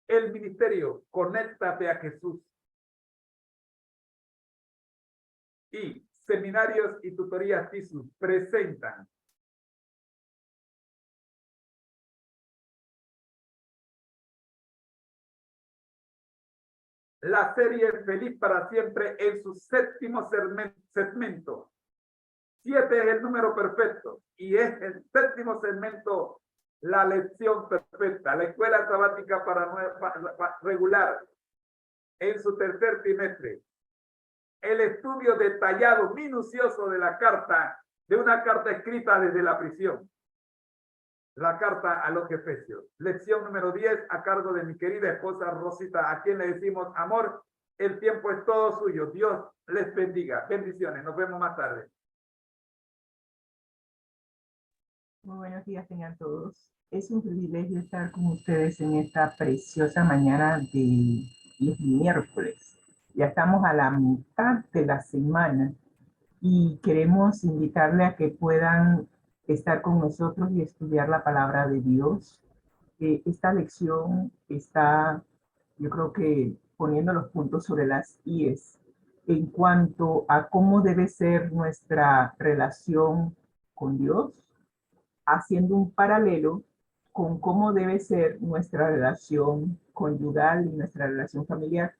El ministerio Conéctate a Jesús y Seminarios y Tutorías TISUS presentan la serie Feliz para Siempre en su séptimo segmento. 7 es el número perfecto y es el séptimo segmento, la lección perfecta, la escuela sabática para regular en su tercer trimestre. El estudio detallado, minucioso de la carta, de una carta escrita desde la prisión. La carta a los Efesios. Lección número 10 a cargo de mi querida esposa Rosita, a quien le decimos, amor, el tiempo es todo suyo. Dios les bendiga. Bendiciones. Nos vemos más tarde. Muy buenos días tengan todos. Es un privilegio estar con ustedes en esta preciosa mañana de miércoles. Ya estamos a la mitad de la semana y queremos invitarle a que puedan estar con nosotros y estudiar la palabra de Dios. Esta lección está, yo creo que poniendo los puntos sobre las íes en cuanto a cómo debe ser nuestra relación con Dios, haciendo un paralelo con cómo debe ser nuestra relación conyugal y nuestra relación familiar.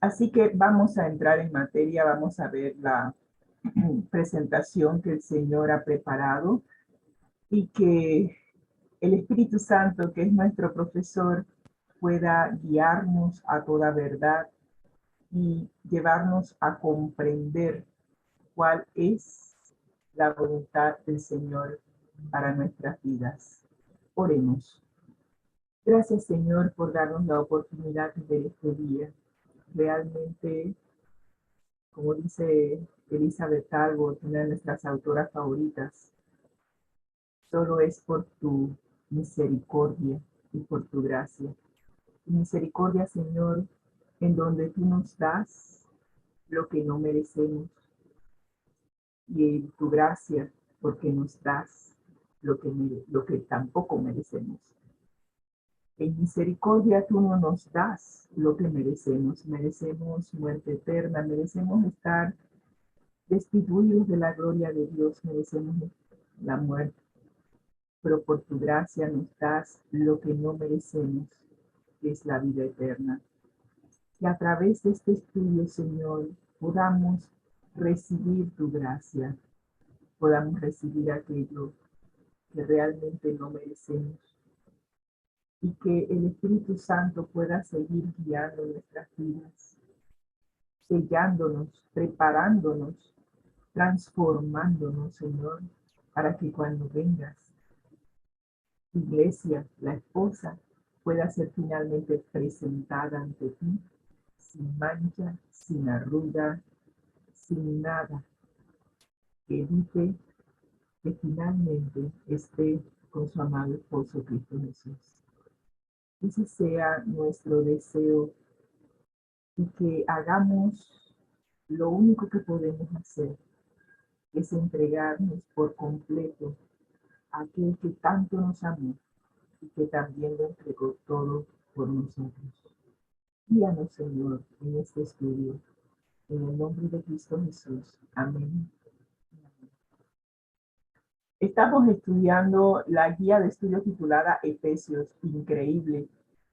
Así que vamos a entrar en materia, vamos a ver la presentación que el Señor ha preparado y que el Espíritu Santo, que es nuestro profesor, pueda guiarnos a toda verdad y llevarnos a comprender cuál es la voluntad del Señor para nuestras vidas. Oremos. Gracias, Señor, por darnos la oportunidad de ver este día. Realmente, como dice Elizabeth Talbot, una de nuestras autoras favoritas, solo es por tu misericordia y por tu gracia. Tu misericordia, Señor, en donde tú nos das lo que no merecemos, y en tu gracia, porque nos das lo que tampoco merecemos. En misericordia tú no nos das lo que merecemos. Merecemos muerte eterna, merecemos estar destituidos de la gloria de Dios, merecemos la muerte. Pero por tu gracia nos das lo que no merecemos, que es la vida eterna. Que a través de este estudio, Señor, podamos recibir tu gracia, podamos recibir aquello que realmente no merecemos, y que el Espíritu Santo pueda seguir guiando nuestras vidas, sellándonos, preparándonos, transformándonos, Señor, para que cuando vengas, tu iglesia, la esposa, pueda ser finalmente presentada ante ti, sin mancha, sin arruga, sin nada, que evite que finalmente esté con su amado esposo Cristo Jesús. Ese sea nuestro deseo, y que hagamos lo único que podemos hacer, es entregarnos por completo a aquel que tanto nos amó y que también lo entregó todo por nosotros. Guíanos, Señor, en este estudio, en el nombre de Cristo Jesús. Amén. Estamos estudiando la guía de estudio titulada Efesios, increíble.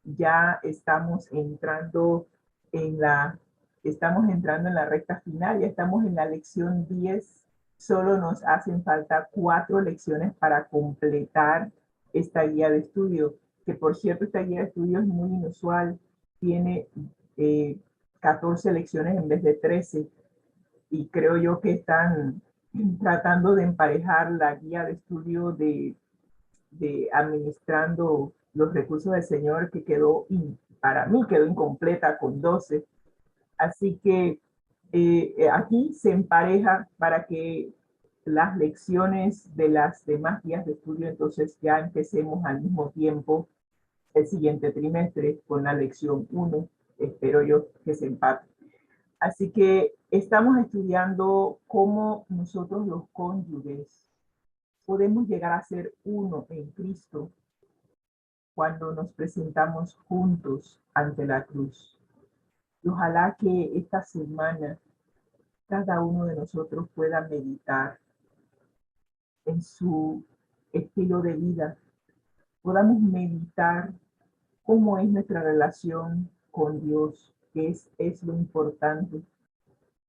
Ya estamos entrando en la recta final, ya estamos en la lección 10. Solo nos hacen falta 4 lecciones para completar esta guía de estudio, que por cierto esta guía de estudio es muy inusual, tiene 14 lecciones en vez de 13, y creo yo que están tratando de emparejar la guía de estudio de administrando los recursos del Señor, que para mí quedó incompleta con 12. Así que aquí se empareja para que las lecciones de las demás guías de estudio, entonces ya empecemos al mismo tiempo el siguiente trimestre con la lección 1. Espero yo que se empate. Así que estamos estudiando cómo nosotros los cónyuges podemos llegar a ser uno en Cristo cuando nos presentamos juntos ante la cruz. Y ojalá que esta semana cada uno de nosotros pueda meditar en su estilo de vida. Podamos meditar cómo es nuestra relación con Dios, que es lo importante.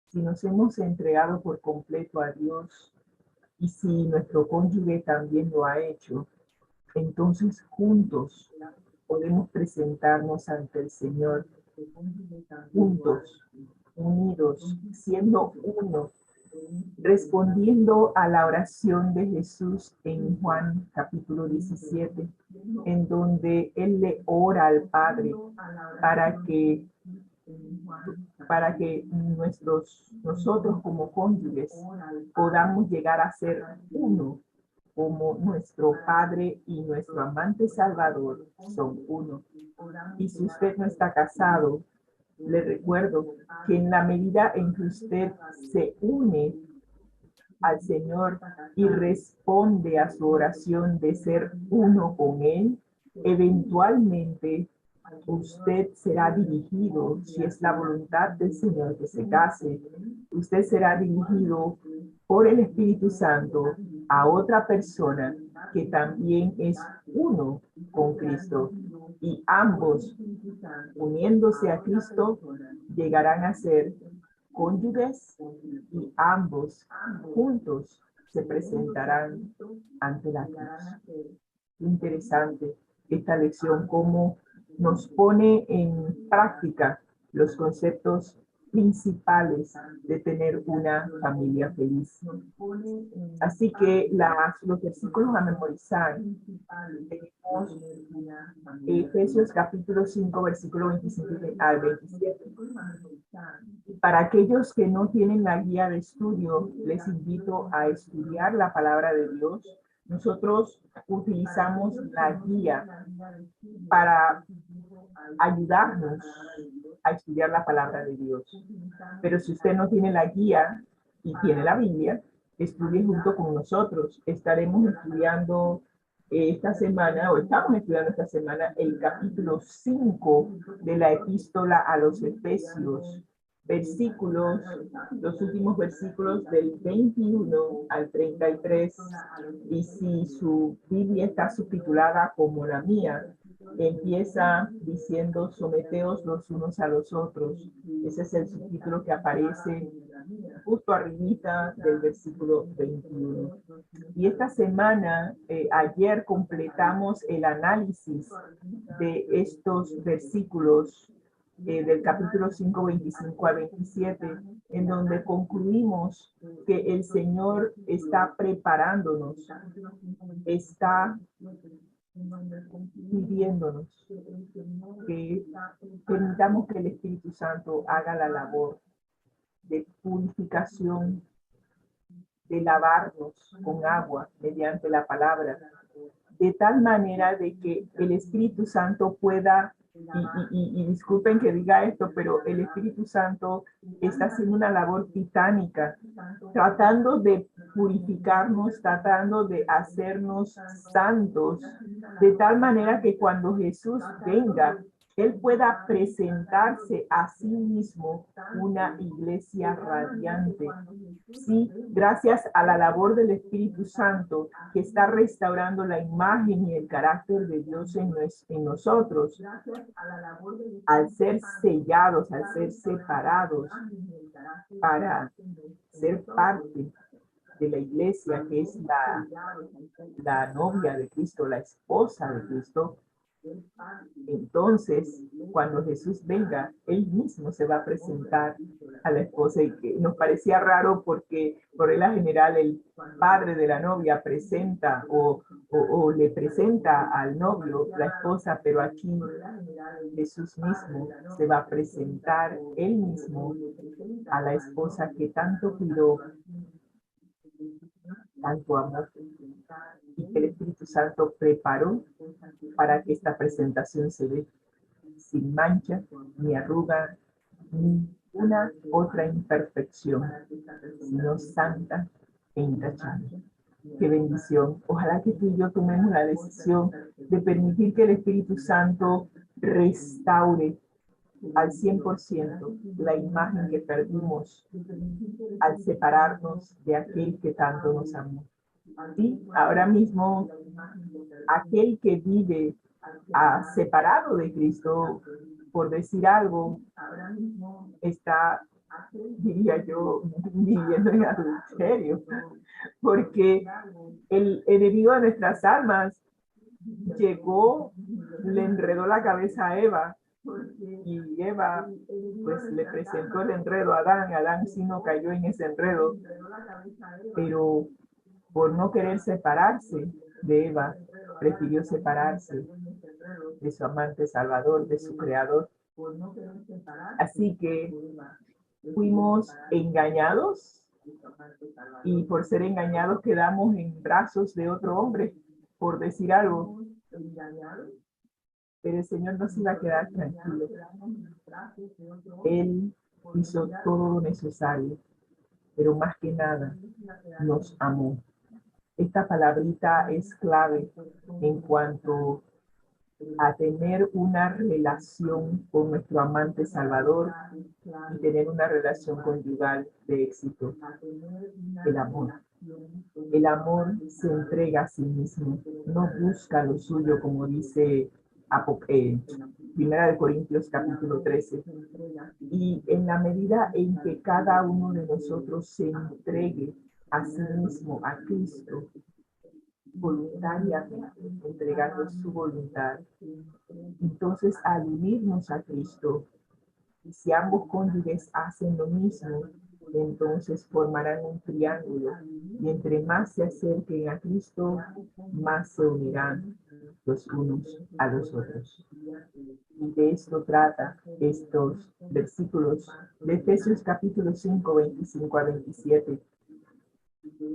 Si nos hemos entregado por completo a Dios y si nuestro cónyuge también lo ha hecho, entonces juntos podemos presentarnos ante el Señor, juntos, unidos, siendo uno, respondiendo a la oración de Jesús en Juan capítulo 17, en donde Él le ora al Padre para que nosotros como cónyuges podamos llegar a ser uno, como nuestro Padre y nuestro amante Salvador son uno. Y si usted no está casado, le recuerdo que en la medida en que usted se une al Señor y responde a su oración de ser uno con Él, eventualmente usted será dirigido, si es la voluntad del Señor que se case, usted será dirigido por el Espíritu Santo a otra persona que también es uno con Cristo. Y ambos, uniéndose a Cristo, llegarán a ser cónyuges y ambos juntos se presentarán ante la cruz. Interesante esta lección, cómo nos pone en práctica los conceptos principales de tener una familia feliz. Así que los versículos a memorizar tenemos Efesios capítulo 5, versículo 25 al 27. Para aquellos que no tienen la guía de estudio, les invito a estudiar la palabra de Dios. Nosotros utilizamos la guía para ayudarnos a estudiar la palabra de Dios. Pero si usted no tiene la guía y tiene la Biblia, estudie junto con nosotros. Estaremos estudiando esta semana, o estamos estudiando esta semana, el capítulo 5 de la epístola a los Efesios. Versículos, los últimos versículos del 21 al 33, y si su Biblia está subtitulada como la mía, empieza diciendo someteos los unos a los otros. Ese es el subtítulo que aparece justo arribita del versículo 21. Y esta semana, ayer completamos el análisis de estos versículos del capítulo 5, 25 a 27, en donde concluimos que el Señor está preparándonos, está pidiéndonos que permitamos que el Espíritu Santo haga la labor de purificación, de lavarnos con agua mediante la palabra, de tal manera de que el Espíritu Santo pueda, y disculpen que diga esto, pero el Espíritu Santo está haciendo una labor titánica, tratando de purificarnos, tratando de hacernos santos, de tal manera que cuando Jesús venga, Él pueda presentarse a sí mismo una iglesia radiante. Sí, gracias a la labor del Espíritu Santo que está restaurando la imagen y el carácter de Dios en nosotros, al ser sellados, al ser separados para ser parte de la iglesia, que es la novia de Cristo, la esposa de Cristo. Entonces, cuando Jesús venga, Él mismo se va a presentar a la esposa, y que nos parecía raro porque por regla general el padre de la novia presenta o le presenta al novio la esposa, pero aquí Jesús mismo se va a presentar Él mismo a la esposa que tanto cuidó, tanto amor, y que el Espíritu Santo preparó para que esta presentación se dé sin mancha, ni arruga, ni una otra imperfección, sino santa e intachable. Qué bendición. Ojalá que tú y yo tomemos la decisión de permitir que el Espíritu Santo restaure al 100% la imagen que perdimos al separarnos de aquel que tanto nos amó. Sí, ahora mismo aquel que vive separado de Cristo, por decir algo, está, diría yo, viviendo en adulterio, porque el enemigo de nuestras almas llegó, le enredó la cabeza a Eva, y Eva pues le presentó el enredo a Adán. Adán sí no cayó en ese enredo, pero por no querer separarse de Eva, prefirió separarse de su amante salvador, de su creador. Así que fuimos engañados, y por ser engañados quedamos en brazos de otro hombre, por decir algo. Pero el Señor no se iba a quedar tranquilo. Él hizo todo lo necesario, pero más que nada nos amó. Esta palabrita es clave en cuanto a tener una relación con nuestro amante salvador y tener una relación conyugal de éxito. El amor. El amor se entrega a sí mismo, no busca lo suyo, como dice Primera de Corintios capítulo 13. Y en la medida en que cada uno de nosotros se entregue a sí mismo, a Cristo, voluntariamente, entregando su voluntad, entonces al unirnos a Cristo, y si ambos cónyuges hacen lo mismo, entonces formarán un triángulo, y entre más se acerquen a Cristo, más se unirán los unos a los otros. Y de esto trata estos versículos de Efesios capítulo 5, 25 a 27.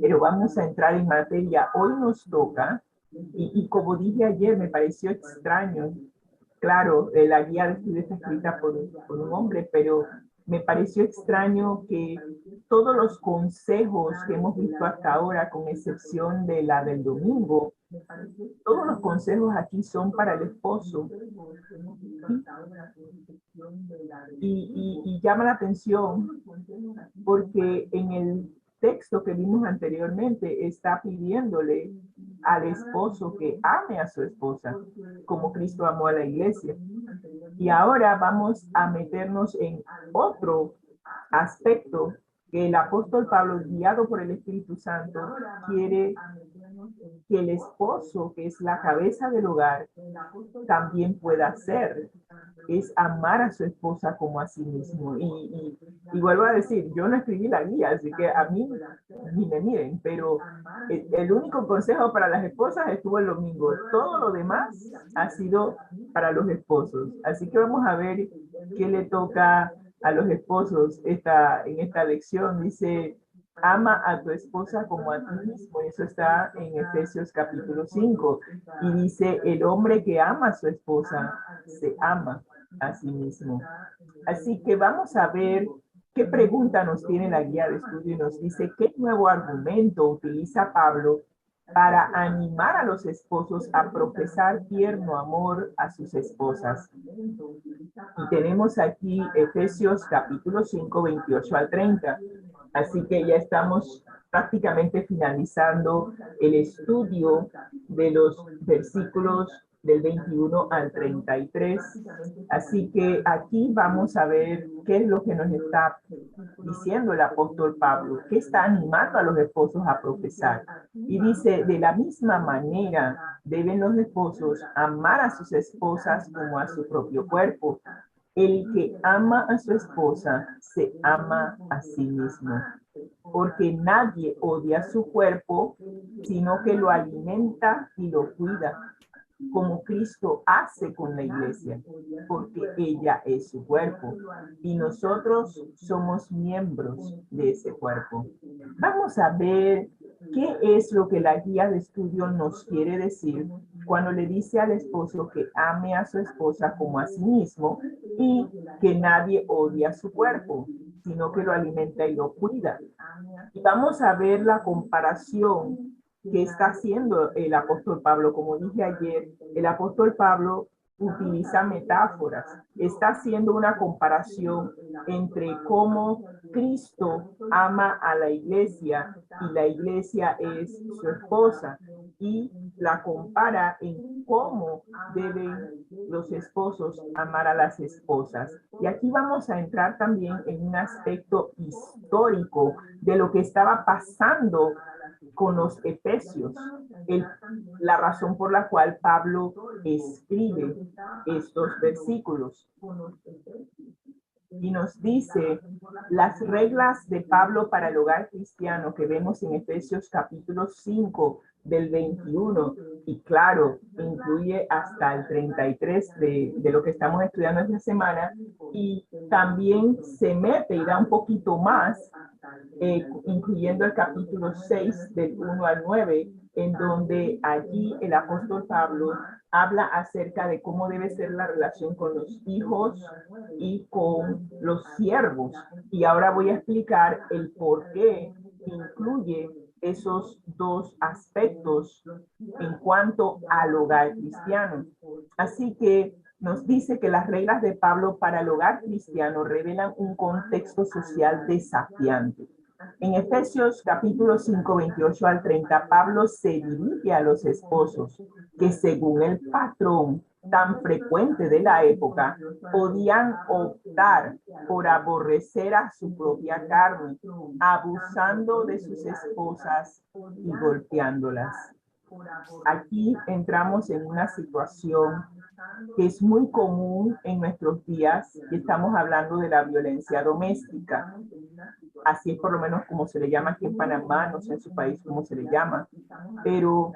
Pero vamos a entrar en materia. Hoy nos toca, y como dije ayer, me pareció extraño. Claro, la guía de estudio está escrita por un hombre, pero me pareció extraño que todos los consejos que hemos visto hasta ahora, con excepción de la del domingo, todos los consejos aquí son para el esposo. Y llama la atención porque en el texto que vimos anteriormente está pidiéndole al esposo que ame a su esposa como Cristo amó a la iglesia. Y ahora vamos a meternos en otro aspecto que el apóstol Pablo, guiado por el Espíritu Santo, quiere que el esposo, que es la cabeza del hogar, también pueda hacer. Es amar a su esposa como a sí mismo. Y vuelvo a decir, yo no escribí la guía, así que a mí ni me miren, pero el único consejo para las esposas estuvo el domingo. Todo lo demás ha sido para los esposos. Así que vamos a ver qué le toca a los esposos en esta lección. Dice, ama a tu esposa como a ti mismo. Eso está en Efesios capítulo 5. Y dice, el hombre que ama a su esposa se ama a sí mismo. Así que vamos a ver qué pregunta nos tiene la guía de estudio y nos dice qué nuevo argumento utiliza Pablo para animar a los esposos a profesar tierno amor a sus esposas. Y tenemos aquí Efesios capítulo 5, 28 al 30. Así que ya estamos prácticamente finalizando el estudio de los versículos del 21 al 33. Así que aquí vamos a ver qué es lo que nos está diciendo el apóstol Pablo, qué está animando a los esposos a profesar. Y dice, de la misma manera deben los esposos amar a sus esposas como a su propio cuerpo. El que ama a su esposa se ama a sí mismo, porque nadie odia su cuerpo, sino que lo alimenta y lo cuida, como Cristo hace con la iglesia, porque ella es su cuerpo y nosotros somos miembros de ese cuerpo. Vamos a ver qué es lo que la guía de estudio nos quiere decir cuando le dice al esposo que ame a su esposa como a sí mismo y que nadie odia su cuerpo, sino que lo alimenta y lo cuida. Y vamos a ver la comparación ¿qué está haciendo el apóstol Pablo? Como dije ayer, el apóstol Pablo utiliza metáforas, está haciendo una comparación entre cómo Cristo ama a la iglesia y la iglesia es su esposa, y la compara en cómo deben los esposos amar a las esposas. Y aquí vamos a entrar también en un aspecto histórico de lo que estaba pasando con los efesios, la razón por la cual Pablo escribe estos versículos. Y nos dice las reglas de Pablo para el hogar cristiano que vemos en Efesios capítulo 5 del 21, y claro, incluye hasta el 33 de lo que estamos estudiando esta semana, y también se mete y da un poquito más, incluyendo el capítulo 6 del 1 al 9, en donde allí el apóstol Pablo habla acerca de cómo debe ser la relación con los hijos y con los siervos. Y ahora voy a explicar el por qué incluye esos dos aspectos en cuanto al hogar cristiano. Así que nos dice que las reglas de Pablo para el hogar cristiano revelan un contexto social desafiante. En Efesios capítulo 5, 28 al 30, Pablo se dirige a los esposos que, según el patrón tan frecuente de la época, podían optar por aborrecer a su propia carne, abusando de sus esposas y golpeándolas. Aquí entramos en una situación que es muy común en nuestros días, y estamos hablando de la violencia doméstica. Así es por lo menos como se le llama aquí en Panamá, no sé en su país cómo se le llama, pero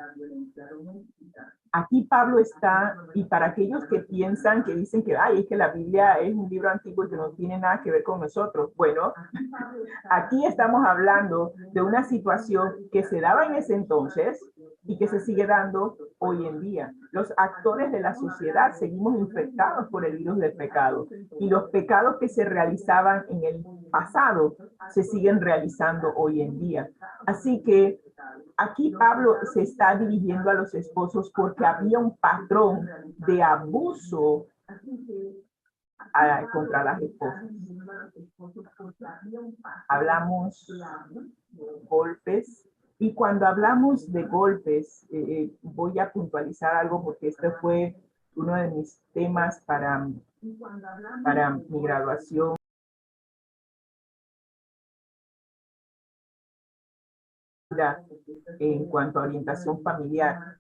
aquí Pablo está, y para aquellos que piensan, que dicen que, ay, es que la Biblia es un libro antiguo y que no tiene nada que ver con nosotros. Bueno, aquí estamos hablando de una situación que se daba en ese entonces y que se sigue dando hoy en día. Los actores de la sociedad seguimos infectados por el virus del pecado, y los pecados que se realizaban en el pasado se siguen realizando hoy en día. Así que aquí Pablo se está dirigiendo a los esposos porque había un patrón de abuso contra las esposas. Hablamos golpes, y cuando hablamos de golpes, voy a puntualizar algo porque este fue uno de mis temas para mi graduación. En cuanto a orientación familiar,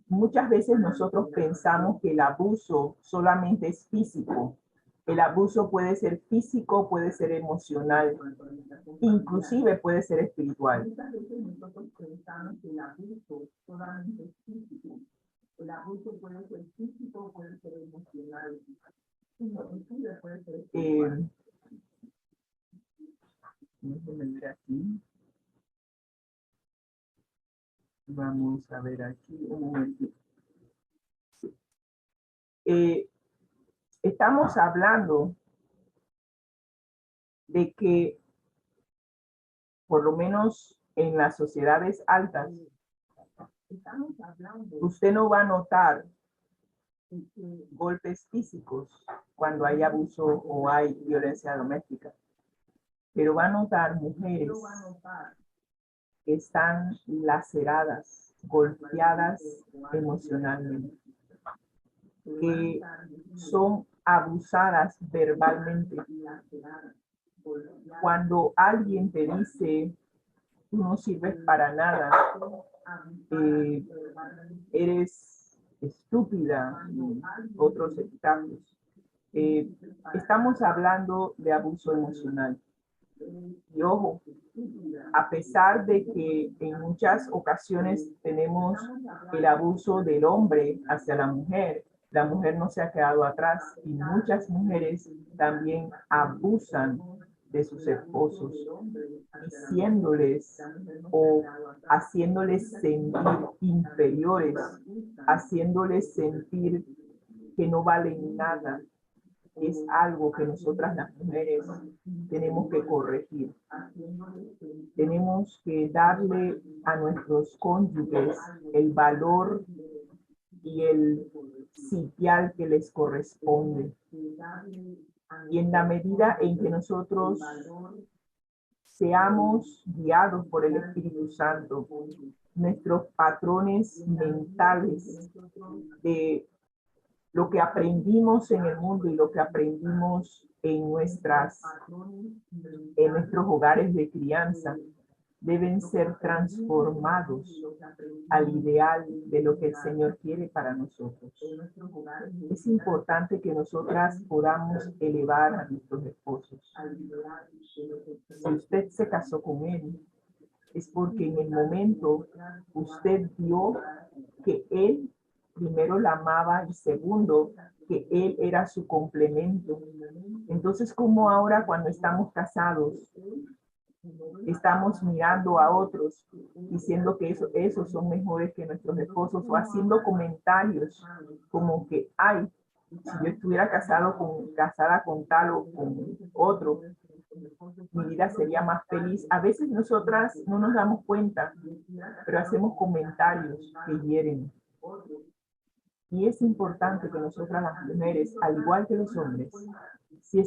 muchas veces nosotros pensamos que el abuso solamente es físico. El abuso puede ser físico, puede ser emocional, inclusive puede ser espiritual. El abuso puede ser físico, puede ser emocional, inclusive puede ser espiritual. Déjenme ver aquí. Vamos a ver aquí un momentito. Estamos hablando de que, por lo menos en las sociedades altas, usted no va a notar golpes físicos cuando hay abuso o hay violencia doméstica, pero va a notar mujeres que están laceradas, golpeadas emocionalmente, que son abusadas verbalmente. Cuando alguien te dice, tú no sirves para nada, eres estúpida, y otros epitafios. Estamos hablando de abuso emocional. Y ojo, a pesar de que en muchas ocasiones tenemos el abuso del hombre hacia la mujer no se ha quedado atrás, y muchas mujeres también abusan de sus esposos, diciéndoles o haciéndoles sentir inferiores, haciéndoles sentir que no valen nada, es algo que nosotras las mujeres tenemos que corregir. Tenemos que darle a nuestros cónyuges el valor y el sitial que les corresponde. Y en la medida en que nosotros seamos guiados por el Espíritu Santo, nuestros patrones mentales de lo que aprendimos en el mundo y lo que aprendimos en nuestros hogares de crianza deben ser transformados al ideal de lo que el Señor quiere para nosotros. Es importante que nosotras podamos elevar a nuestros esposos. Si usted se casó con él, es porque en el momento usted vio que él primero la amaba y segundo, que él era su complemento. Entonces, como ahora cuando estamos casados, estamos mirando a otros diciendo que esos son mejores que nuestros esposos o haciendo comentarios como que, ay, si yo estuviera casada con tal o con otro, mi vida sería más feliz. A veces nosotras no nos damos cuenta, pero hacemos comentarios que hieren. Y es importante que nosotras las mujeres, al igual que los hombres, si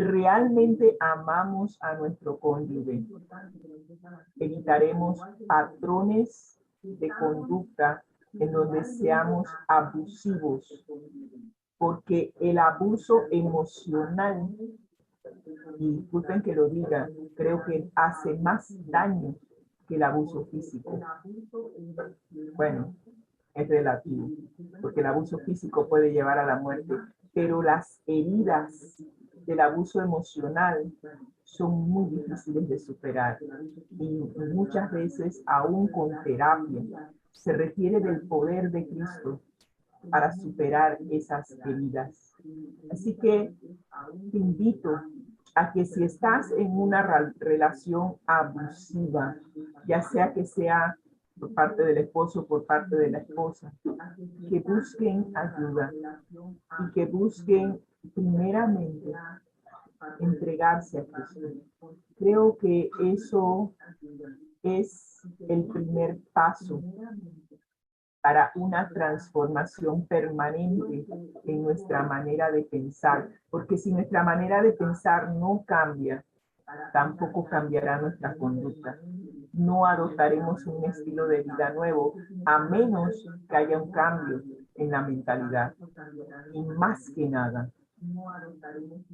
realmente amamos a nuestro cónyuge, evitaremos patrones de conducta en donde seamos abusivos, porque el abuso emocional, y disculpen que lo diga, creo que hace más daño que el abuso físico. Bueno, es relativo, porque el abuso físico puede llevar a la muerte, pero las heridas del abuso emocional son muy difíciles de superar y muchas veces aún con terapia se requiere del poder de Cristo para superar esas heridas. Así que te invito a que si estás en una relación abusiva, ya sea que sea por parte del esposo o por parte de la esposa, que busquen ayuda y que busquen primeramente entregarse a Cristo. Creo que eso es el primer paso para una transformación permanente en nuestra manera de pensar, porque si nuestra manera de pensar no cambia, tampoco cambiará nuestra conducta. No adoptaremos un estilo de vida nuevo, a menos que haya un cambio en la mentalidad. Y más que nada,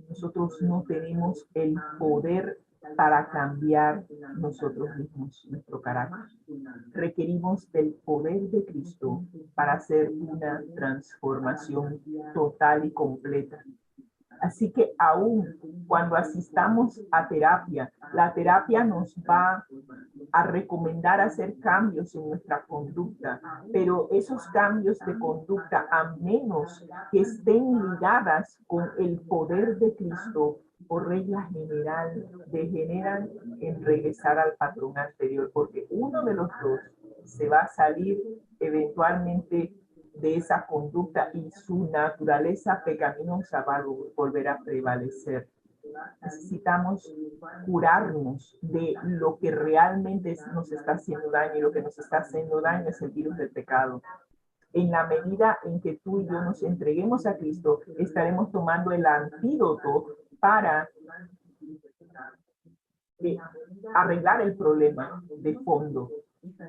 nosotros no tenemos el poder para cambiar nosotros mismos, nuestro carácter. Requerimos del poder de Cristo para hacer una transformación total y completa. Así que aún cuando asistamos a terapia, la terapia nos va a recomendar hacer cambios en nuestra conducta, pero esos cambios de conducta, a menos que estén ligadas con el poder de Cristo, por regla general, degeneran en regresar al patrón anterior, porque uno de los dos se va a salir eventualmente de esa conducta y su naturaleza pecaminosa va a volver a prevalecer. Necesitamos curarnos de lo que realmente nos está haciendo daño, y lo que nos está haciendo daño es el virus del pecado. En la medida en que tú y yo nos entreguemos a Cristo, estaremos tomando el antídoto para arreglar el problema de fondo.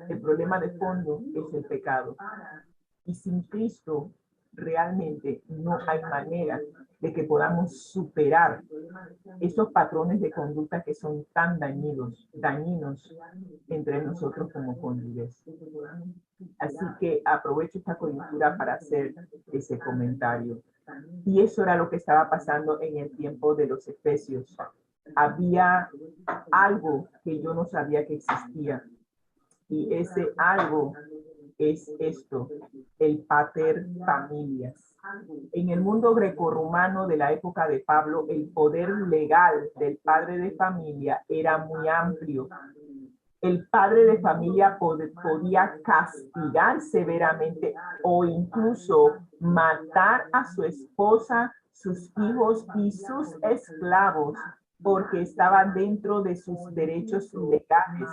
El problema de fondo es el pecado. Y sin Cristo realmente no hay manera de que podamos superar esos patrones de conducta que son tan dañinos entre nosotros como cónyuges. Así que aprovecho esta coyuntura para hacer ese comentario. Y eso era lo que estaba pasando en el tiempo de los Efesios. Había algo que yo no sabía que existía. Y ese algo es esto, el pater familias. En el mundo grecorromano de la época de Pablo, el poder legal del padre de familia era muy amplio. El padre de familia podía castigar severamente o incluso matar a su esposa sus hijos y sus esclavos, porque estaban dentro de sus derechos legales,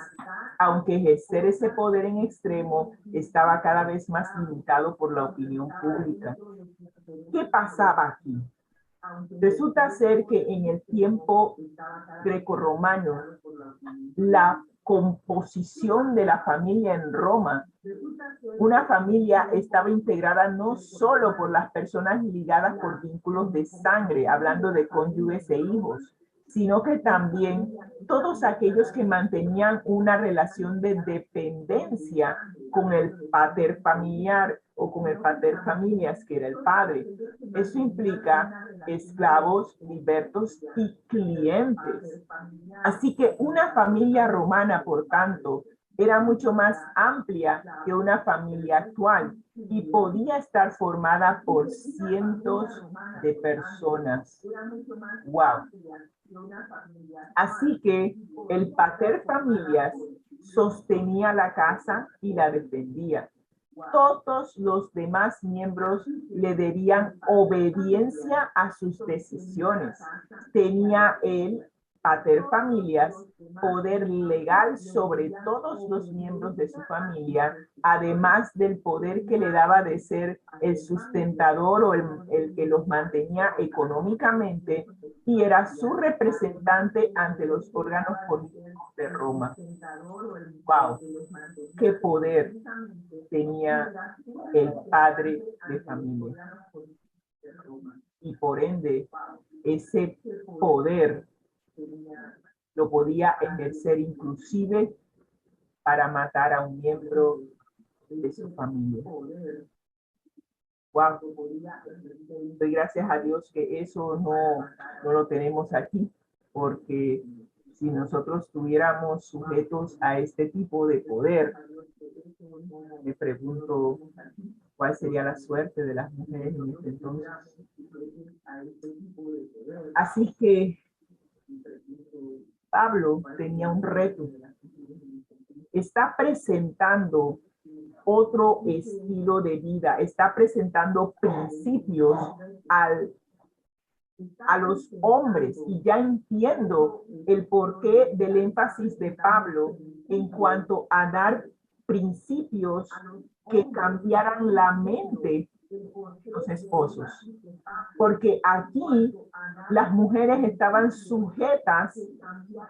aunque ejercer ese poder en extremo estaba cada vez más limitado por la opinión pública. ¿Qué pasaba aquí? Resulta ser que en el tiempo grecorromano, la composición de la familia en Roma, una familia estaba integrada no solo por las personas ligadas por vínculos de sangre, hablando de cónyuges e hijos, sino que también todos aquellos que mantenían una relación de dependencia con el pater familiar o con el pater familias, que era el padre. Eso implica esclavos, libertos y clientes. Así que una familia romana, por tanto, era mucho más amplia que una familia actual y podía estar formada por cientos de personas. ¡Wow! Así que el pater familias sostenía la casa y la defendía. Todos los demás miembros le debían obediencia a sus decisiones. Tenía él, pater familias, poder legal sobre todos los miembros de su familia, además del poder que le daba de ser el sustentador o el que los mantenía económicamente, y era su representante ante los órganos políticos de Roma. ¡Wow! ¡Qué poder tenía el padre de familia! Y por ende, ese poder lo podía ejercer inclusive para matar a un miembro de su familia. Wow. Doy gracias a Dios que eso no lo tenemos aquí, porque si nosotros estuviéramos sujetos a este tipo de poder, me pregunto cuál sería la suerte de las mujeres en este entonces. Así que Pablo tenía un reto. Está presentando otro estilo de vida, está presentando principios a los hombres, y ya entiendo el porqué del énfasis de Pablo en cuanto a dar principios que cambiaran la mente de los esposos, porque aquí las mujeres estaban sujetas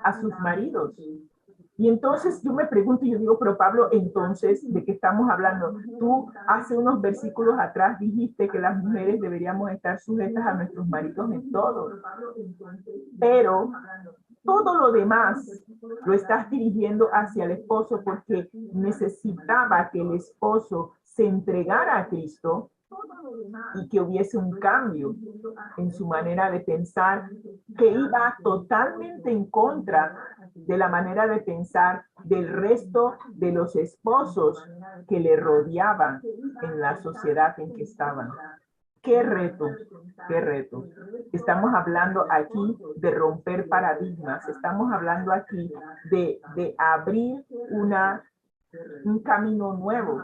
a sus maridos. Y entonces yo me pregunto, yo digo, pero Pablo, entonces, ¿de qué estamos hablando? Tú hace unos versículos atrás dijiste que las mujeres deberíamos estar sujetas a nuestros maridos en todo. Pero todo lo demás lo estás dirigiendo hacia el esposo, porque necesitaba que el esposo se entregara a Cristo y que hubiese un cambio en su manera de pensar que iba totalmente en contra de la manera de pensar del resto de los esposos que le rodeaban en la sociedad en que estaban. ¡Qué reto! ¡Qué reto! Estamos hablando aquí de romper paradigmas, estamos hablando aquí de abrir un camino nuevo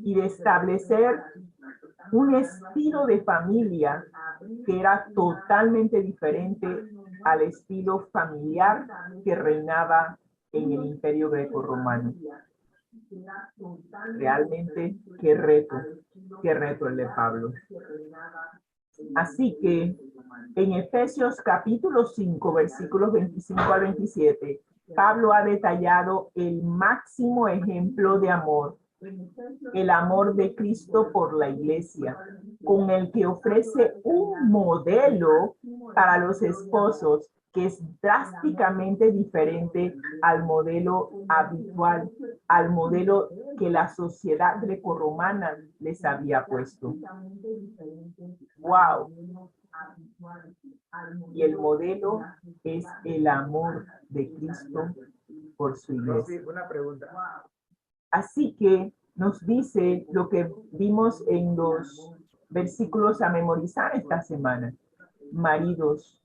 y de establecer un estilo de familia que era totalmente diferente al estilo familiar que reinaba en el Imperio Grecorromano. Realmente, qué reto el de Pablo. Así que en Efesios capítulo 5, versículos 25 al 27, Pablo ha detallado el máximo ejemplo de amor, el amor de Cristo por la iglesia, con el que ofrece un modelo para los esposos que es drásticamente diferente al modelo habitual, al modelo que la sociedad grecorromana les había puesto. ¡Wow! Y el modelo es el amor de Cristo por su iglesia. Una pregunta. Así que nos dice lo que vimos en los versículos a memorizar esta semana. Maridos,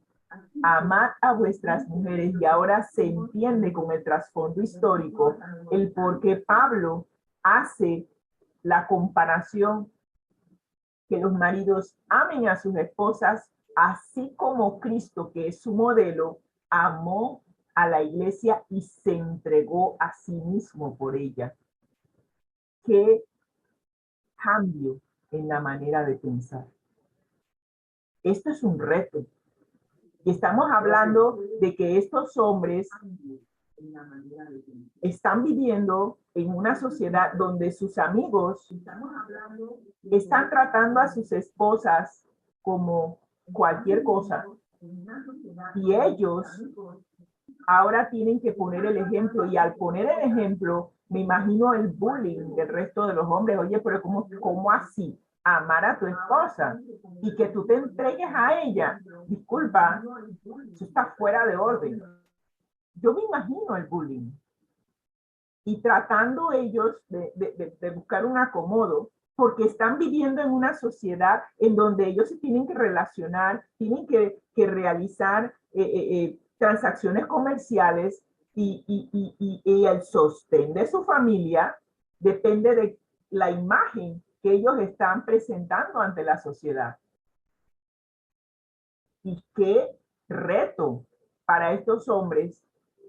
amad a vuestras mujeres, y ahora se entiende con el trasfondo histórico el por qué Pablo hace la comparación que los maridos amen a sus esposas, así como Cristo, que es su modelo, amó a la iglesia y se entregó a sí mismo por ella. Qué cambio en la manera de pensar. Esto es un reto. Y estamos hablando de que estos hombres están viviendo en una sociedad donde sus amigos están tratando a sus esposas como cualquier cosa. Y ellos ahora tienen que poner el ejemplo, y al poner el ejemplo, me imagino el bullying del resto de los hombres. Oye, pero ¿cómo así? Amar a tu esposa y que tú te entregues a ella. Disculpa, eso está fuera de orden. Yo me imagino el bullying. Y tratando ellos de buscar un acomodo, porque están viviendo en una sociedad en donde ellos se tienen que relacionar, tienen que realizar transacciones comerciales y el sostén de su familia depende de la imagen que ellos están presentando ante la sociedad. Y qué reto para estos hombres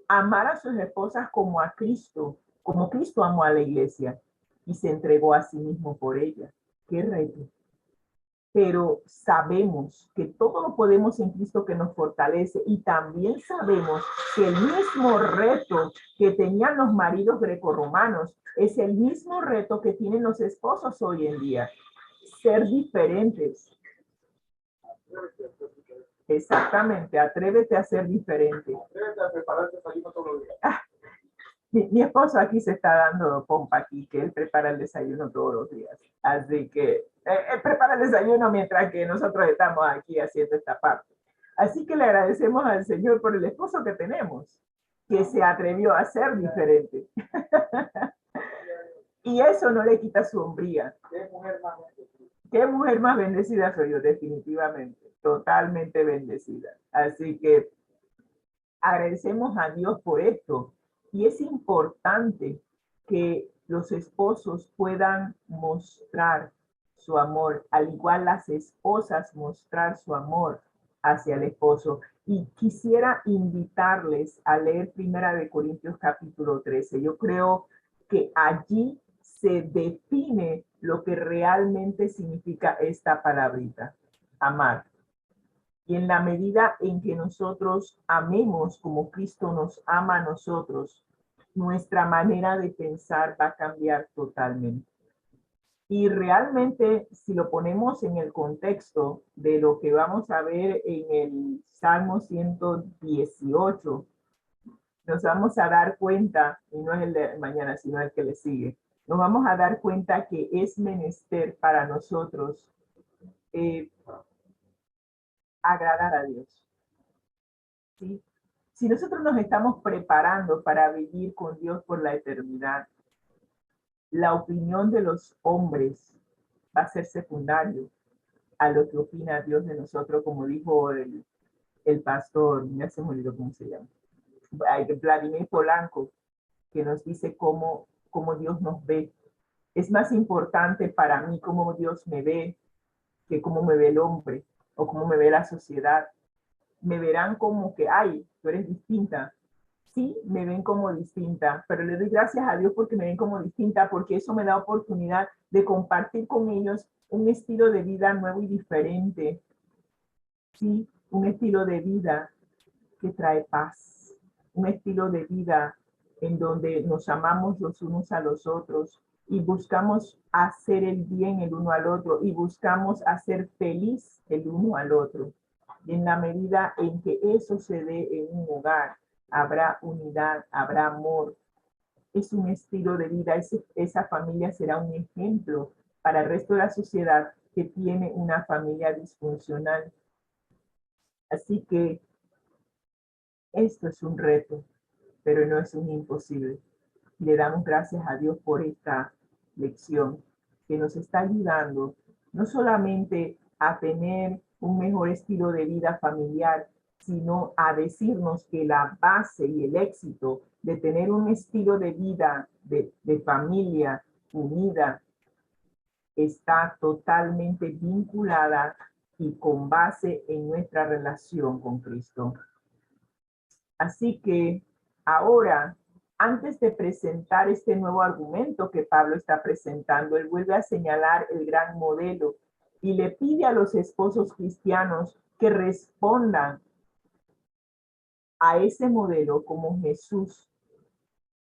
amar a sus esposas como a Cristo, como Cristo amó a la iglesia y se entregó a sí mismo por ella. Qué reto. Pero sabemos que todo lo podemos en Cristo que nos fortalece, y también sabemos que el mismo reto que tenían los maridos grecorromanos es el mismo reto que tienen los esposos hoy en día. Ser diferentes. Exactamente, atrévete a ser diferente. Atrévete a preparar desayuno todos los días. Mi esposo aquí se está dando pompa aquí, que él prepara el desayuno todos los días. Así que él prepara el desayuno mientras que nosotros estamos aquí haciendo esta parte. Así que le agradecemos al Señor por el esposo que tenemos, que se atrevió a ser diferente. Y eso no le quita su hombría. ¿Qué mujer más bendecida? Qué mujer más bendecida soy yo, definitivamente. Totalmente bendecida. Así que agradecemos a Dios por esto. Y es importante que los esposos puedan mostrar su amor, al igual las esposas mostrar su amor hacia el esposo. Y quisiera invitarles a leer 1 Corintios capítulo 13. Yo creo que allí se define lo que realmente significa esta palabrita, amar. Y en la medida en que nosotros amemos como Cristo nos ama a nosotros, nuestra manera de pensar va a cambiar totalmente. Y realmente, si lo ponemos en el contexto de lo que vamos a ver en el Salmo 118, nos vamos a dar cuenta, y no es el de mañana, sino el que le sigue, nos vamos a dar cuenta que es menester para nosotros agradar a Dios. ¿Sí? Si nosotros nos estamos preparando para vivir con Dios por la eternidad, la opinión de los hombres va a ser secundario a lo que opina Dios de nosotros, como dijo el pastor, ya se me olvidó cómo se llama, Vladimir Polanco, que nos dice cómo Dios nos ve. Es más importante para mí cómo Dios me ve que cómo me ve el hombre o cómo me ve la sociedad. Me verán como que, ay, tú eres distinta. Sí, me ven como distinta, pero le doy gracias a Dios porque me ven como distinta, porque eso me da oportunidad de compartir con ellos un estilo de vida nuevo y diferente. Sí, un estilo de vida que trae paz, un estilo de vida en donde nos amamos los unos a los otros y buscamos hacer el bien el uno al otro y buscamos hacer feliz el uno al otro. Y en la medida en que eso se dé en un hogar, habrá unidad, habrá amor. Es un estilo de vida, esa familia será un ejemplo para el resto de la sociedad que tiene una familia disfuncional. Así que esto es un reto, pero no es un imposible. Le damos gracias a Dios por esta lección que nos está ayudando no solamente a tener un mejor estilo de vida familiar, sino a decirnos que la base y el éxito de tener un estilo de vida de familia unida está totalmente vinculada y con base en nuestra relación con Cristo. Así que ahora, antes de presentar este nuevo argumento que Pablo está presentando, él vuelve a señalar el gran modelo y le pide a los esposos cristianos que respondan a ese modelo como Jesús,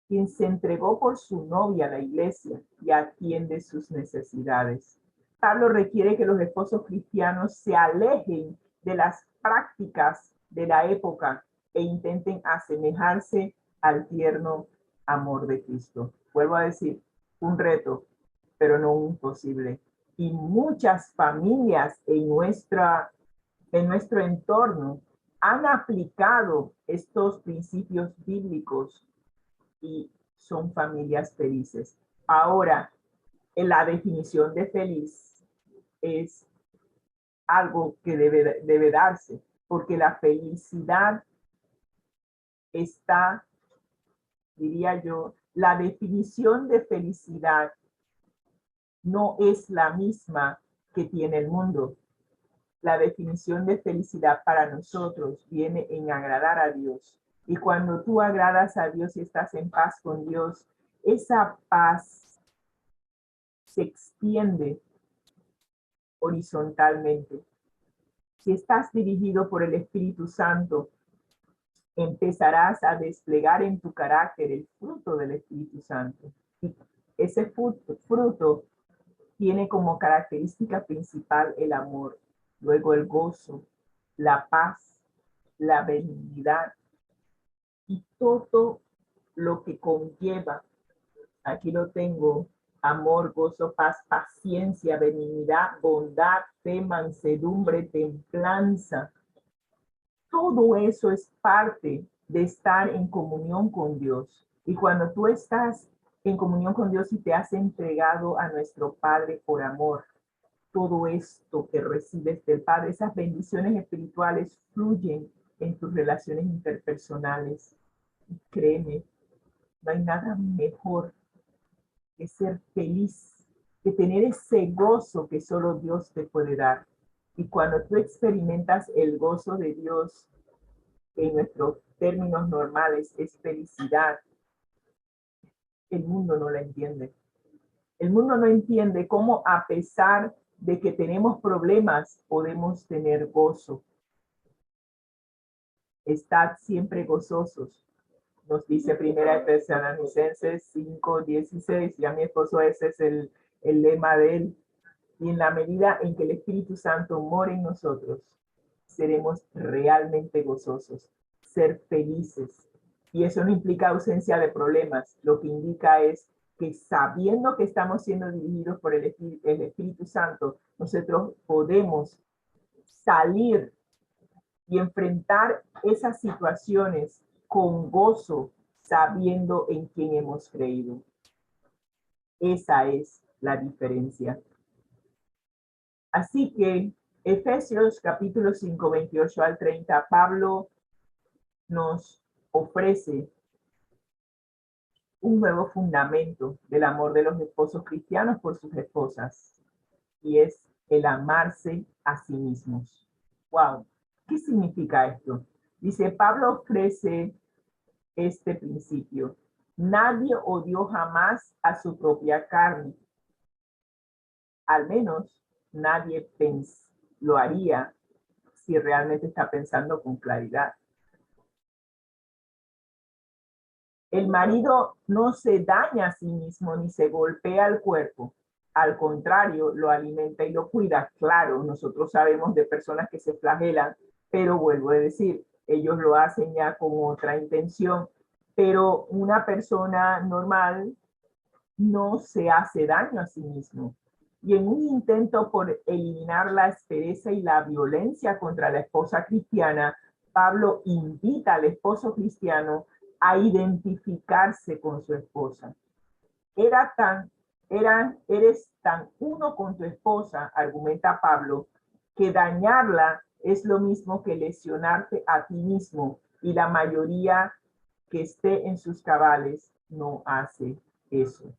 quien se entregó por su novia, la iglesia, y atiende sus necesidades. Pablo requiere que los esposos cristianos se alejen de las prácticas de la época e intenten asemejarse al tierno amor de Cristo. Vuelvo a decir, un reto, pero no un imposible. Y muchas familias en nuestro entorno han aplicado estos principios bíblicos y son familias felices. Ahora, en la definición de feliz es algo que debe darse, porque la felicidad está, diría yo, la definición de felicidad no es la misma que tiene el mundo. La definición de felicidad para nosotros viene en agradar a Dios. Y cuando tú agradas a Dios y estás en paz con Dios, esa paz se extiende horizontalmente. Si estás dirigido por el Espíritu Santo, empezarás a desplegar en tu carácter el fruto del Espíritu Santo. Y ese fruto tiene como característica principal el amor, luego el gozo, la paz, la benignidad y todo lo que conlleva. Aquí lo tengo: amor, gozo, paz, paciencia, benignidad, bondad, fe, mansedumbre, templanza. Todo eso es parte de estar en comunión con Dios. Y cuando tú estás en comunión con Dios y te has entregado a nuestro Padre por amor, todo esto que recibes del Padre, esas bendiciones espirituales fluyen en tus relaciones interpersonales. Y créeme, no hay nada mejor que ser feliz, que tener ese gozo que solo Dios te puede dar. Y cuando tú experimentas el gozo de Dios, en nuestros términos normales es felicidad, el mundo no la entiende. El mundo no entiende cómo, a pesar de que tenemos problemas, podemos tener gozo. Estad siempre gozosos, nos dice Primera de Tesalonicenses 5:16, y a mi esposo ese es el lema de él. Y en la medida en que el Espíritu Santo mora en nosotros, seremos realmente gozosos, ser felices. Y eso no implica ausencia de problemas, lo que indica es que, sabiendo que estamos siendo dirigidos por el Espíritu Santo, nosotros podemos salir y enfrentar esas situaciones con gozo, sabiendo en quién hemos creído. Esa es la diferencia. Así que Efesios capítulo 5, 28 al 30, Pablo nos ofrece un nuevo fundamento del amor de los esposos cristianos por sus esposas, y es el amarse a sí mismos. Wow, ¿qué significa esto? Dice, Pablo ofrece este principio: nadie odió jamás a su propia carne, al menos nadie lo haría si realmente está pensando con claridad. El marido no se daña a sí mismo ni se golpea el cuerpo. Al contrario, lo alimenta y lo cuida. Claro, nosotros sabemos de personas que se flagelan, pero vuelvo a decir, ellos lo hacen ya con otra intención. Pero una persona normal no se hace daño a sí mismo. Y en un intento por eliminar la aspereza y la violencia contra la esposa cristiana, Pablo invita al esposo cristiano a identificarse con su esposa. Eres tan uno con tu esposa, argumenta Pablo, que dañarla es lo mismo que lesionarte a ti mismo, y la mayoría que esté en sus cabales no hace eso.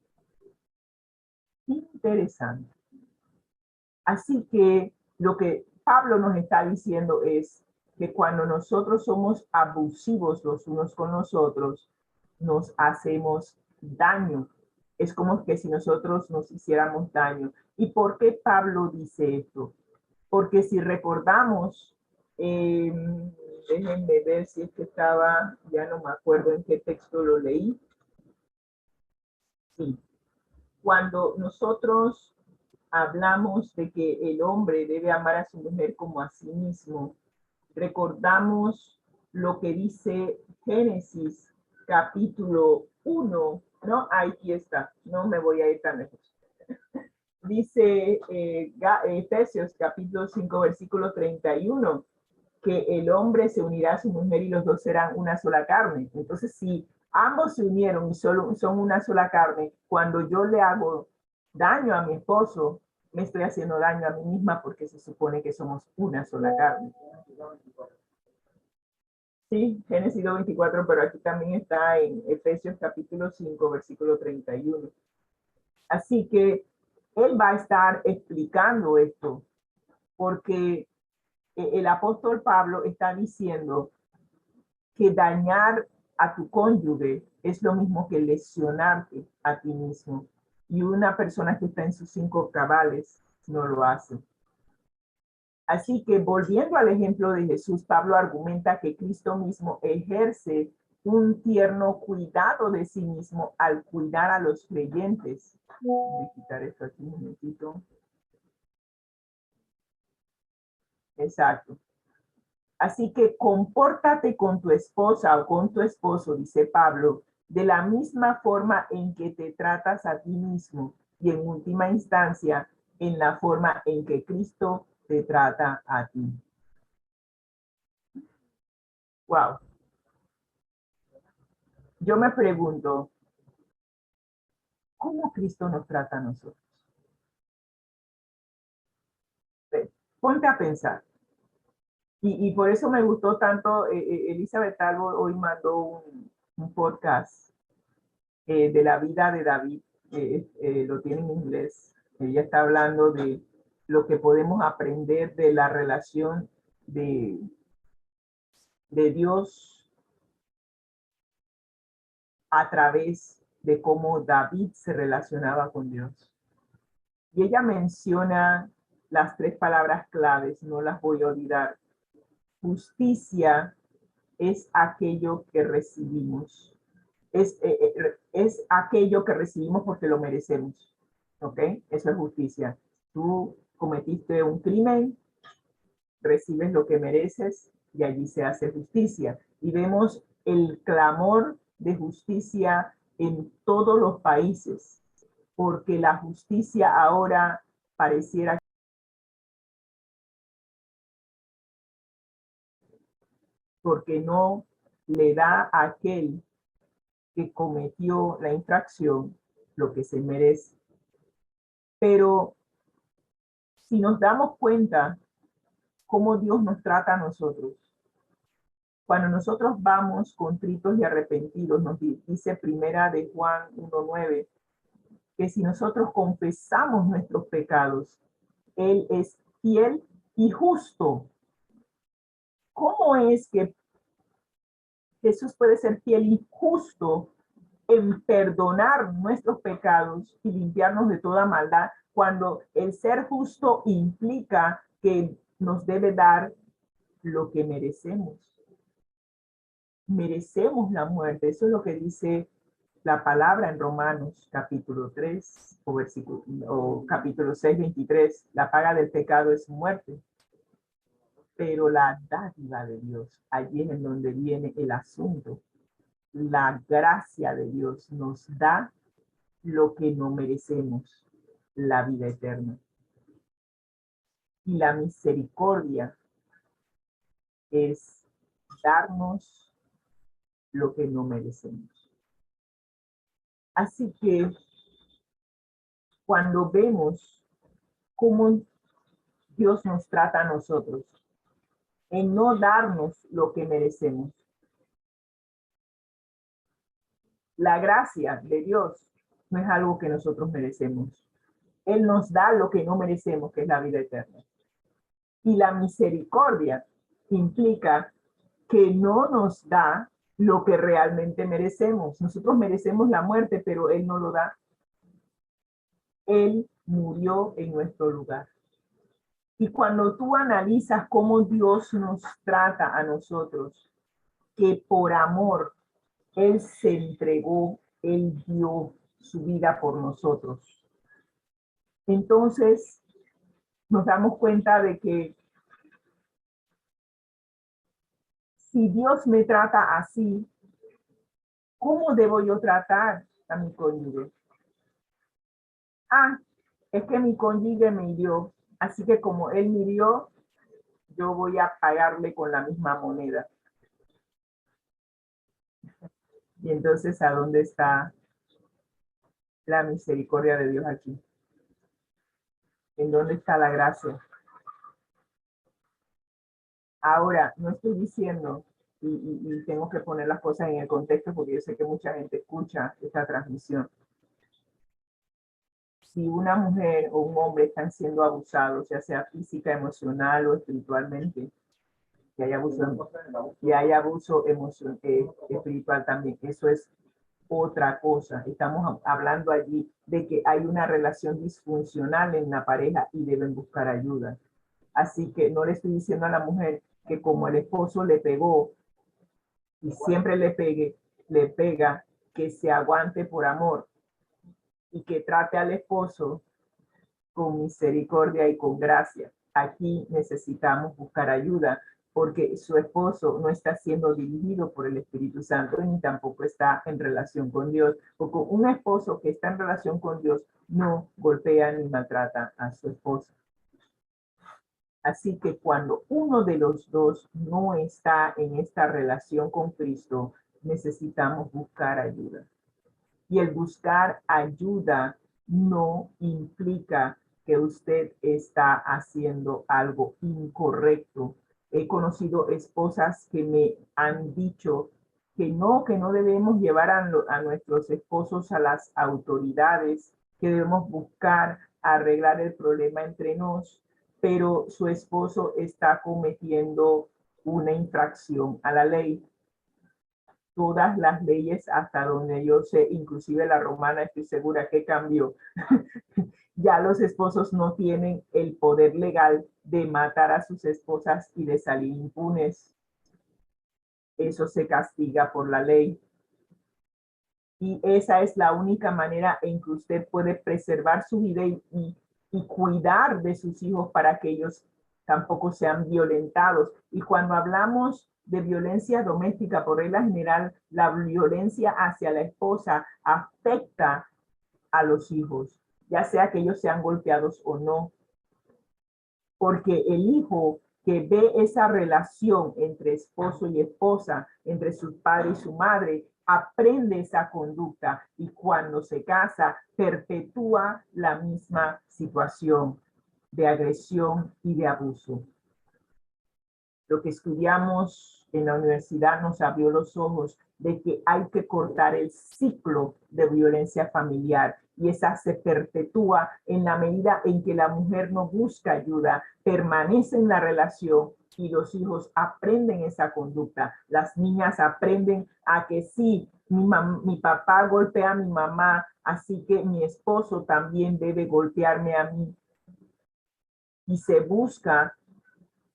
Interesante. Así que lo que Pablo nos está diciendo es que cuando nosotros somos abusivos los unos con los otros, nos hacemos daño. Es como que si nosotros nos hiciéramos daño. ¿Y por qué Pablo dice esto? Porque si recordamos, déjenme ver si es que estaba, ya no me acuerdo en qué texto lo leí. Sí, cuando nosotros hablamos de que el hombre debe amar a su mujer como a sí mismo, recordamos lo que dice Génesis capítulo 1, ¿no? Aquí está, no me voy a ir tan lejos. Dice Efesios capítulo 5, versículo 31, que el hombre se unirá a su mujer y los dos serán una sola carne. Entonces, si ambos se unieron y solo son una sola carne, cuando yo le hago daño a mi esposo, me estoy haciendo daño a mí misma porque se supone que somos una sola carne. Sí, Génesis 2:24, pero aquí también está en Efesios capítulo 5, versículo 31. Así que él va a estar explicando esto, porque el apóstol Pablo está diciendo que dañar a tu cónyuge es lo mismo que lesionarte a ti mismo. Y una persona que está en sus 5 cabales no lo hace. Así que volviendo al ejemplo de Jesús, Pablo argumenta que Cristo mismo ejerce un tierno cuidado de sí mismo al cuidar a los creyentes. Voy a quitar esto aquí un momentito. Exacto. Así que compórtate con tu esposa o con tu esposo, dice Pablo, de la misma forma en que te tratas a ti mismo y en última instancia en la forma en que Cristo te trata a ti. Wow. Yo me pregunto, ¿cómo Cristo nos trata a nosotros? Ponte a pensar. Y por eso me gustó tanto, Elizabeth Talbot hoy mandó un podcast de la vida de David, lo tiene en inglés. Ella está hablando de lo que podemos aprender de la relación de Dios a través de cómo David se relacionaba con Dios. Y ella menciona las 3 palabras claves, no las voy a olvidar. Justicia es aquello que recibimos. Es aquello que recibimos porque lo merecemos. ¿Ok? Eso es justicia. Tú cometiste un crimen, recibes lo que mereces y allí se hace justicia. Y vemos el clamor de justicia en todos los países, porque la justicia ahora pareciera porque no le da a aquel que cometió la infracción lo que se merece. Pero si nos damos cuenta cómo Dios nos trata a nosotros, cuando nosotros vamos contritos y arrepentidos, nos dice primera de Juan 1:9, que si nosotros confesamos nuestros pecados, Él es fiel y justo. ¿Cómo es que Jesús puede ser fiel y justo en perdonar nuestros pecados y limpiarnos de toda maldad, cuando el ser justo implica que nos debe dar lo que merecemos? Merecemos la muerte. Eso es lo que dice la palabra en Romanos capítulo 3 o capítulo 6:23. La paga del pecado es muerte, pero la dádiva de Dios, allí es en donde viene el asunto. La gracia de Dios nos da lo que no merecemos, la vida eterna. Y la misericordia es darnos lo que no merecemos. Así que cuando vemos cómo Dios nos trata a nosotros, en no darnos lo que merecemos, la gracia de Dios no es algo que nosotros merecemos. Él nos da lo que no merecemos, que es la vida eterna. Y la misericordia implica que no nos da lo que realmente merecemos. Nosotros merecemos la muerte, pero Él no lo da. Él murió en nuestro lugar. Y cuando tú analizas cómo Dios nos trata a nosotros, que por amor Él se entregó, Él dio su vida por nosotros. Entonces nos damos cuenta de que si Dios me trata así, ¿cómo debo yo tratar a mi cónyuge? Ah, es que mi cónyuge me hirió, así que como él me hirió, yo voy a pagarle con la misma moneda. Y entonces, ¿a dónde está la misericordia de Dios aquí? ¿En dónde está la gracia? Ahora, no estoy diciendo, y tengo que poner las cosas en el contexto porque yo sé que mucha gente escucha esta transmisión. Si una mujer o un hombre están siendo abusados, ya sea física, emocional o espiritualmente, que hay abuso espiritual también, eso es otra cosa. Estamos hablando allí de que hay una relación disfuncional en la pareja y deben buscar ayuda. Así que no le estoy diciendo a la mujer que como el esposo le pegó y siempre le pega, que se aguante por amor y que trate al esposo con misericordia y con gracia. Aquí necesitamos buscar ayuda porque su esposo no está siendo dirigido por el Espíritu Santo ni tampoco está en relación con Dios. Porque un esposo que está en relación con Dios no golpea ni maltrata a su esposa. Así que cuando uno de los dos no está en esta relación con Cristo, necesitamos buscar ayuda. Y el buscar ayuda no implica que usted está haciendo algo incorrecto. He conocido esposas que me han dicho que no debemos llevar a nuestros esposos a las autoridades, que debemos buscar arreglar el problema entre nos, pero su esposo está cometiendo una infracción a la ley. Todas las leyes hasta donde yo sé, inclusive la romana, estoy segura que cambió. Ya los esposos no tienen el poder legal de matar a sus esposas y de salir impunes. Eso se castiga por la ley. Y esa es la única manera en que usted puede preservar su vida y cuidar de sus hijos para que ellos tampoco sean violentados. Y cuando hablamos de violencia doméstica, por regla general, la violencia hacia la esposa afecta a los hijos, ya sea que ellos sean golpeados o no. Porque el hijo que ve esa relación entre esposo y esposa, entre su padre y su madre, aprende esa conducta y cuando se casa perpetúa la misma situación de agresión y de abuso. Lo que estudiamos en la universidad nos abrió los ojos de que hay que cortar el ciclo de violencia familiar y esa se perpetúa en la medida en que la mujer no busca ayuda, permanece en la relación y los hijos aprenden esa conducta. Las niñas aprenden a que sí, mi papá golpea a mi mamá, así que mi esposo también debe golpearme a mí. Y se busca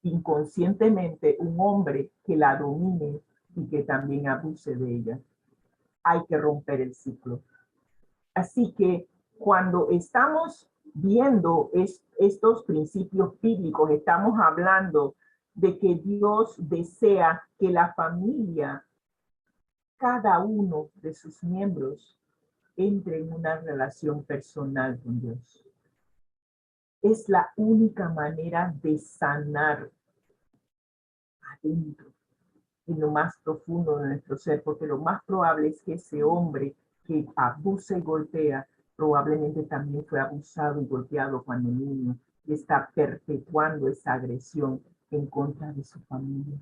inconscientemente un hombre que la domine y que también abuse de ella. Hay que romper el ciclo. Así que cuando estamos viendo estos principios bíblicos, estamos hablando de que Dios desea que la familia, cada uno de sus miembros, entre en una relación personal con Dios. Es la única manera de sanar adentro, en lo más profundo de nuestro ser, porque lo más probable es que ese hombre que abusa y golpea probablemente también fue abusado y golpeado cuando niño y está perpetuando esa agresión en contra de su familia.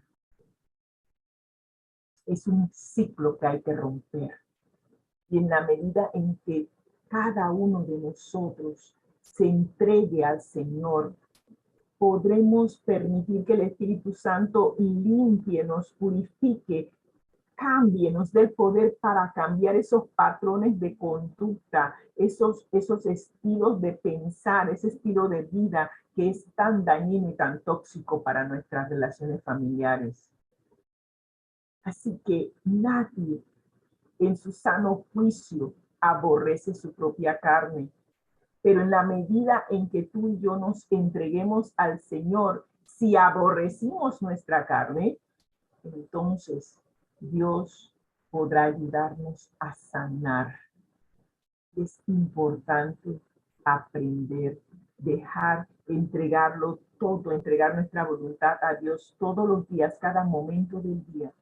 Es un ciclo que hay que romper. Y en la medida en que cada uno de nosotros se entregue al Señor, podremos permitir que el Espíritu Santo limpie, nos purifique, cambie, nos dé el poder para cambiar esos patrones de conducta, esos estilos de pensar, ese estilo de vida que es tan dañino y tan tóxico para nuestras relaciones familiares. Así que nadie en su sano juicio aborrece su propia carne, pero en la medida en que tú y yo nos entreguemos al Señor, si aborrecimos nuestra carne, entonces Dios podrá ayudarnos a sanar. Es importante aprender, dejar, entregarlo todo, entregar nuestra voluntad a Dios todos los días, cada momento del día,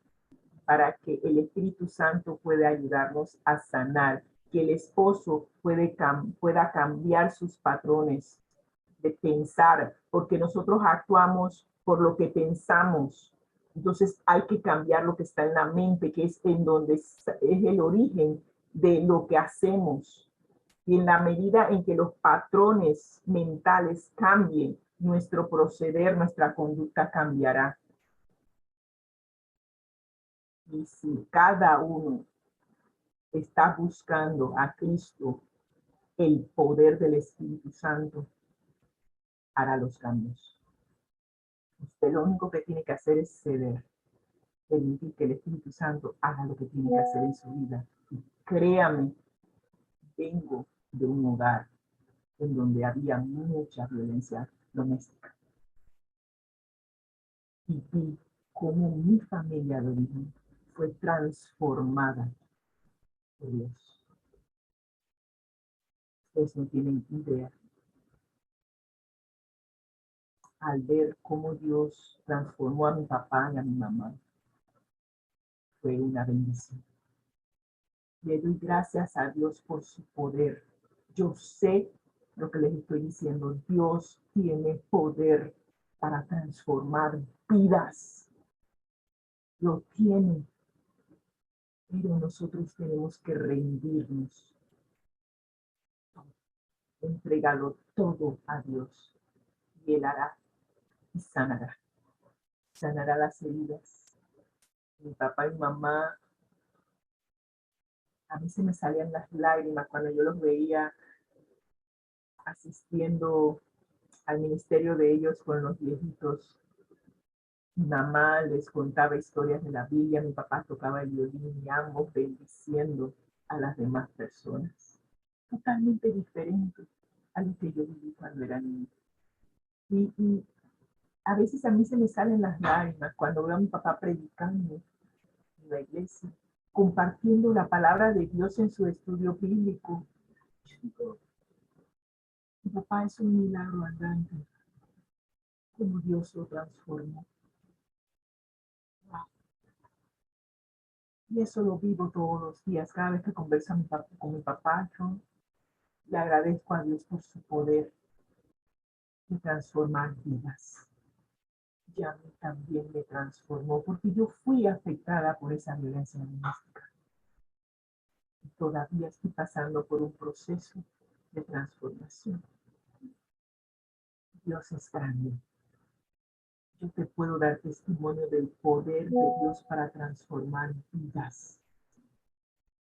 para que el Espíritu Santo pueda ayudarnos a sanar, que el esposo pueda cambiar sus patrones de pensar, porque nosotros actuamos por lo que pensamos. Entonces hay que cambiar lo que está en la mente, que es en donde es el origen de lo que hacemos. Y en la medida en que los patrones mentales cambien, nuestro proceder, nuestra conducta cambiará. Y si cada uno está buscando a Cristo, el poder del Espíritu Santo hará los cambios. Usted lo único que tiene que hacer es ceder, permitir que el Espíritu Santo haga lo que tiene que hacer en su vida. Y créame, vengo de un hogar en donde había mucha violencia doméstica. Y vi cómo mi familia de origen fue transformada por Dios. Ustedes no tienen idea. Al ver cómo Dios transformó a mi papá y a mi mamá, fue una bendición. Le doy gracias a Dios por su poder. Yo sé lo que les estoy diciendo. Dios tiene poder para transformar vidas. Lo tiene. Pero nosotros tenemos que rendirnos. Entregarlo todo a Dios. Y Él hará y sanará. Sanará las heridas. Mi papá y mamá, a mí se me salían las lágrimas cuando yo los veía asistiendo al ministerio de ellos con los viejitos. Mi mamá les contaba historias de la Biblia, mi papá tocaba el violín y ambos bendiciendo a las demás personas. Totalmente diferente a lo que yo viví cuando era niña. Y a veces a mí se me salen las lágrimas cuando veo a mi papá predicando en la iglesia, compartiendo la palabra de Dios en su estudio bíblico. Yo digo, mi papá es un milagro andante, como Dios lo transformó. Wow. Y eso lo vivo todos los días. Cada vez que converso con mi papá, yo le agradezco a Dios por su poder de transformar vidas. Y a mí también me transformó porque yo fui afectada por esa violencia doméstica. Y todavía estoy pasando por un proceso de transformación. Dios es grande. Yo te puedo dar testimonio del poder de Dios para transformar vidas.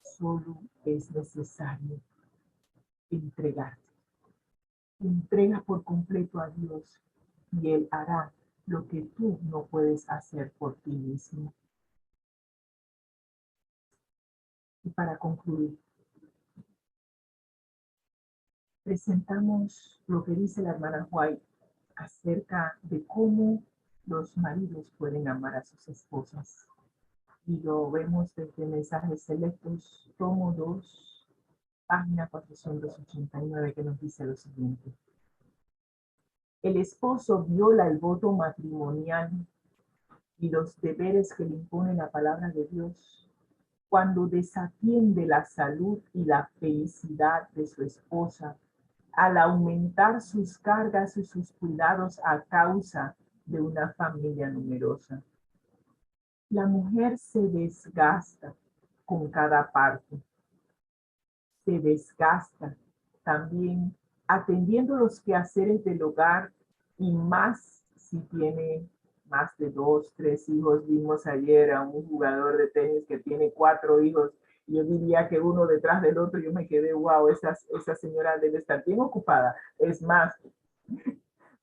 Solo es necesario entregarte. Entrega por completo a Dios y Él hará lo que tú no puedes hacer por ti mismo. Y para concluir, presentamos lo que dice la hermana White acerca de cómo los maridos pueden amar a sus esposas. Y lo vemos desde Mensajes Selectos, tomo 2, página 489, que nos dice lo siguiente. El esposo viola el voto matrimonial y los deberes que le impone la palabra de Dios cuando desatiende la salud y la felicidad de su esposa al aumentar sus cargas y sus cuidados a causa de una familia numerosa. La mujer se desgasta con cada parto. Se desgasta también atendiendo los quehaceres del hogar y más si tiene más de 2, 3 hijos. Vimos ayer a un jugador de tenis que tiene 4 hijos. Yo diría que uno detrás del otro. Yo me quedé, wow, esa señora debe estar bien ocupada. Es más,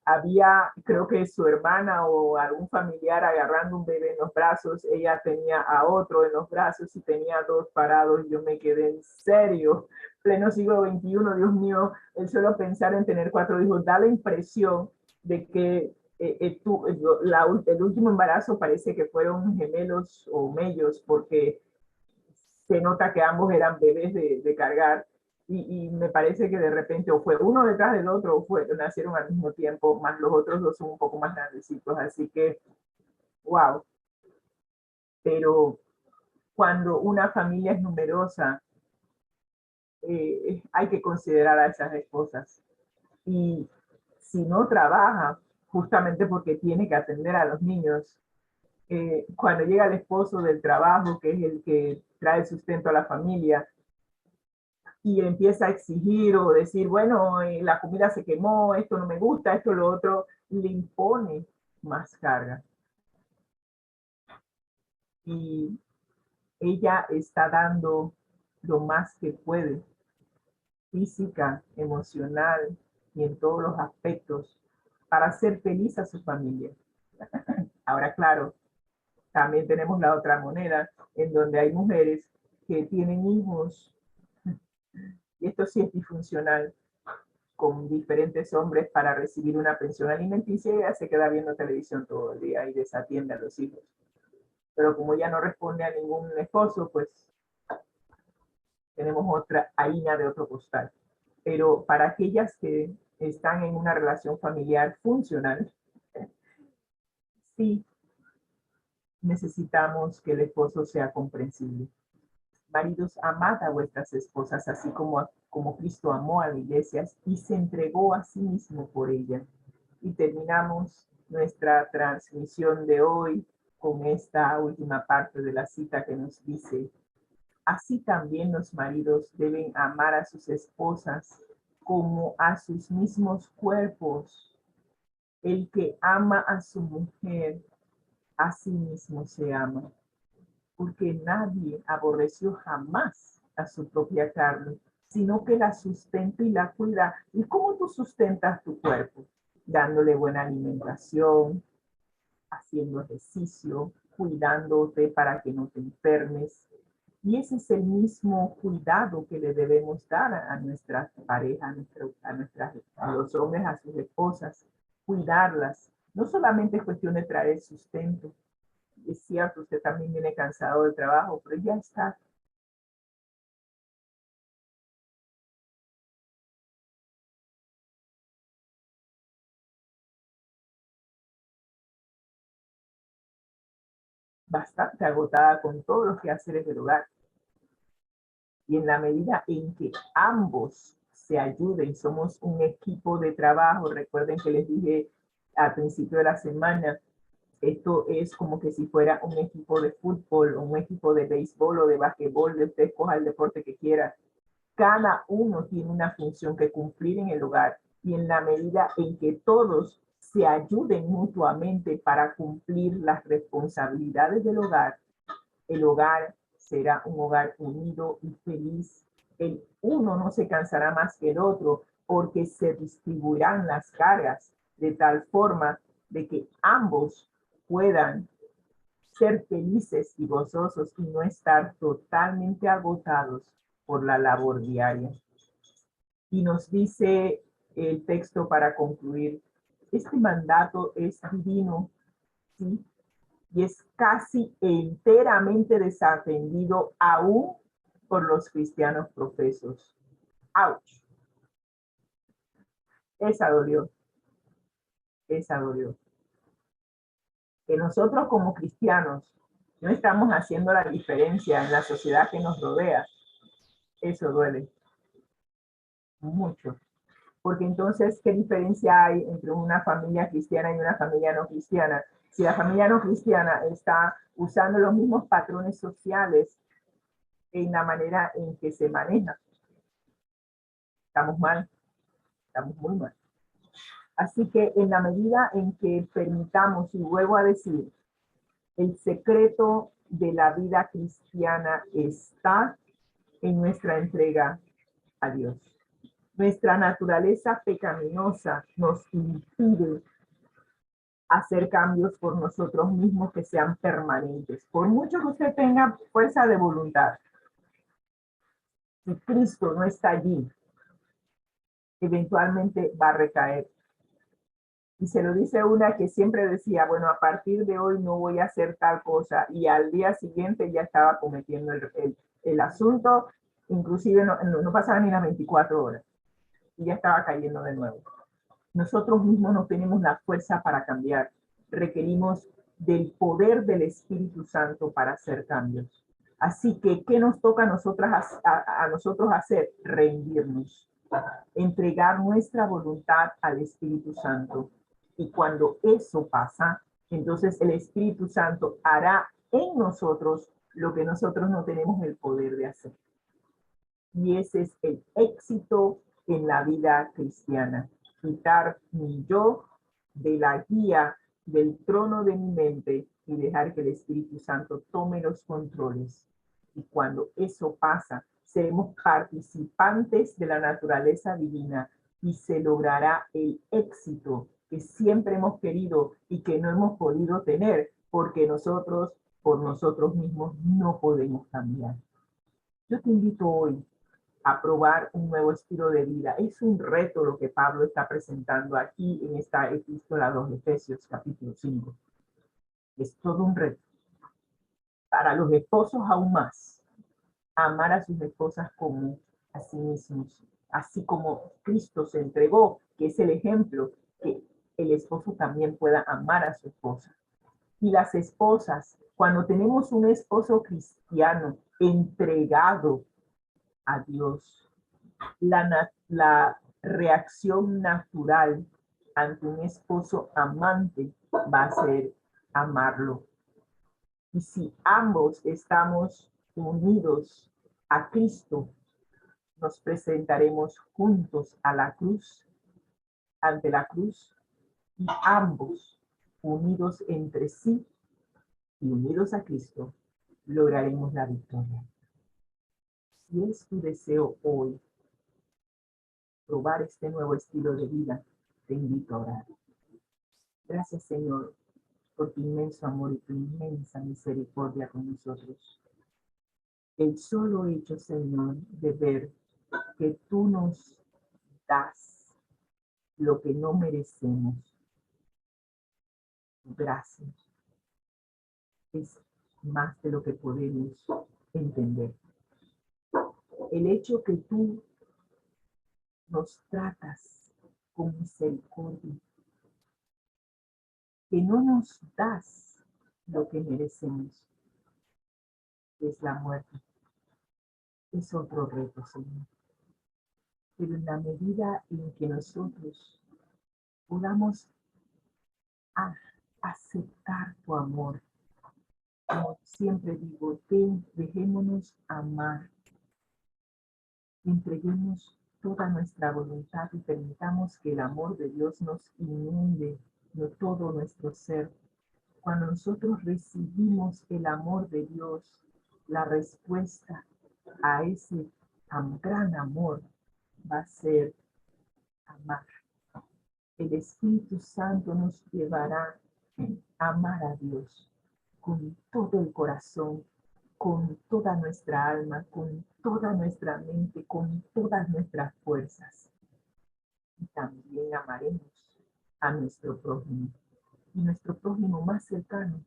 había, creo que su hermana o algún familiar agarrando un bebé en los brazos, ella tenía a otro en los brazos y tenía 2 parados. Yo me quedé en serio, pleno siglo XXI, Dios mío, el solo pensar en tener 4 hijos da la impresión de que el último embarazo parece que fueron gemelos o mellos, porque se nota que ambos eran bebés de cargar. Y me parece que de repente o fue uno detrás del otro o nacieron al mismo tiempo, más los otros dos son un poco más grandecitos, así que wow. Pero cuando una familia es numerosa, hay que considerar a esas esposas. Y si no trabaja, justamente porque tiene que atender a los niños, cuando llega el esposo del trabajo, que es el que trae sustento a la familia, y empieza a exigir o decir, bueno, la comida se quemó, esto no me gusta, esto, lo otro, le impone más carga. Y ella está dando lo más que puede, física, emocional y en todos los aspectos, para hacer feliz a su familia. Ahora, claro, también tenemos la otra moneda, en donde hay mujeres que tienen hijos, y esto sí es disfuncional, con diferentes hombres para recibir una pensión alimenticia, y ella se queda viendo televisión todo el día y desatiende a los hijos. Pero como ella no responde a ningún esposo, pues tenemos otra harina de otro costal. Pero para aquellas que están en una relación familiar funcional, sí necesitamos que el esposo sea comprensible. Maridos, amad a vuestras esposas, así como Cristo amó a la iglesia y se entregó a sí mismo por ella. Y terminamos nuestra transmisión de hoy con esta última parte de la cita que nos dice: así también los maridos deben amar a sus esposas como a sus mismos cuerpos. El que ama a su mujer, a sí mismo se ama, porque nadie aborreció jamás a su propia carne, sino que la sustenta y la cuida. ¿Y cómo tú sustentas tu cuerpo? Dándole buena alimentación, haciendo ejercicio, cuidándote para que no te enfermes. Y ese es el mismo cuidado que le debemos dar a nuestras parejas, a los hombres, a sus esposas, cuidarlas. No solamente es cuestión de traer sustento. Es cierto, usted también viene cansado del trabajo, pero ya está. Bastante agotada con todos los quehaceres del hogar. Y en la medida en que ambos se ayuden, somos un equipo de trabajo. Recuerden que les dije al principio de la semana, esto es como que si fuera un equipo de fútbol, o un equipo de béisbol o de basquetbol, de usted escoja el deporte que quiera. Cada uno tiene una función que cumplir en el hogar, y en la medida en que todos se ayuden mutuamente para cumplir las responsabilidades del hogar, el hogar será un hogar unido y feliz. El uno no se cansará más que el otro, porque se distribuirán las cargas de tal forma de que ambos puedan ser felices y gozosos y no estar totalmente agotados por la labor diaria. Y nos dice el texto para concluir: este mandato es divino, ¿sí? Y es casi enteramente desatendido aún por los cristianos profesos. ¡Auch! Esa dolió, esa dolió. Que nosotros como cristianos no estamos haciendo la diferencia en la sociedad que nos rodea, eso duele mucho. Porque entonces, ¿qué diferencia hay entre una familia cristiana y una familia no cristiana? Si la familia no cristiana está usando los mismos patrones sociales en la manera en que se maneja, estamos mal, estamos muy mal. Así que en la medida en que permitamos, y vuelvo a decir, el secreto de la vida cristiana está en nuestra entrega a Dios. Nuestra naturaleza pecaminosa nos impide hacer cambios por nosotros mismos que sean permanentes. Por mucho que usted tenga fuerza de voluntad, si Cristo no está allí, eventualmente va a recaer. Y se lo dice una que siempre decía, bueno, a partir de hoy no voy a hacer tal cosa, y al día siguiente ya estaba cometiendo el asunto, inclusive no pasaba ni las 24 horas, y ya estaba cayendo de nuevo. Nosotros mismos no tenemos la fuerza para cambiar, requerimos del poder del Espíritu Santo para hacer cambios. Así que, ¿qué nos toca a nosotros hacer? Rendirnos, entregar nuestra voluntad al Espíritu Santo. Y cuando eso pasa, entonces el Espíritu Santo hará en nosotros lo que nosotros no tenemos el poder de hacer. Y ese es el éxito en la vida cristiana. Quitar mi yo de la guía del trono de mi mente y dejar que el Espíritu Santo tome los controles. Y cuando eso pasa, seremos participantes de la naturaleza divina y se logrará el éxito que siempre hemos querido y que no hemos podido tener porque nosotros, por nosotros mismos, no podemos cambiar. Yo te invito hoy a probar un nuevo estilo de vida. Es un reto lo que Pablo está presentando aquí en esta epístola a los Efesios, capítulo 5. Es todo un reto. Para los esposos aún más, amar a sus esposas como a sí mismos, así como Cristo se entregó, que es el ejemplo, que el esposo también pueda amar a su esposa. Y las esposas, cuando tenemos un esposo cristiano entregado a Dios, la reacción natural ante un esposo amante va a ser amarlo. Y si ambos estamos unidos a Cristo, nos presentaremos juntos a la cruz, ante la cruz, y ambos, unidos entre sí y unidos a Cristo, lograremos la victoria. Si es tu deseo hoy probar este nuevo estilo de vida, te invito a orar. Gracias, Señor, por tu inmenso amor y tu inmensa misericordia con nosotros. El solo hecho, Señor, de ver que tú nos das lo que no merecemos. Gracias. Es más de lo que podemos entender. El hecho que tú nos tratas con misericordia, que no nos das lo que merecemos, es la muerte. Es otro reto, Señor. Pero en la medida en que nosotros podamos aceptar tu amor, como siempre digo, dejémonos amar, entreguemos toda nuestra voluntad y permitamos que el amor de Dios nos inunde todo nuestro ser. Cuando nosotros recibimos el amor de Dios, la respuesta a ese gran amor va a ser amar. El Espíritu Santo nos llevará a amar a Dios con todo el corazón, con toda nuestra alma, con toda nuestra mente, con todas nuestras fuerzas. Y también amaremos a nuestro prójimo. Y nuestro prójimo más cercano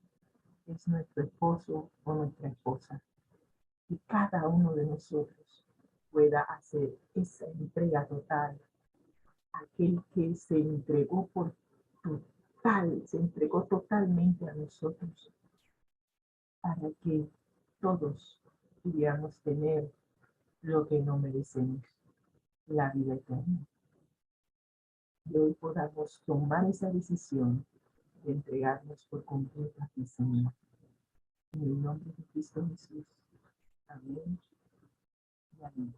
es nuestro esposo o nuestra esposa. Y cada uno de nosotros pueda hacer esa entrega total. Aquel que se entregó se entregó totalmente a nosotros para que todos pudiéramos tener lo que no merecemos, la vida eterna. Y hoy podamos tomar esa decisión de entregarnos por completo a ti, Señor. En el nombre de Cristo Jesús. Amén y amén.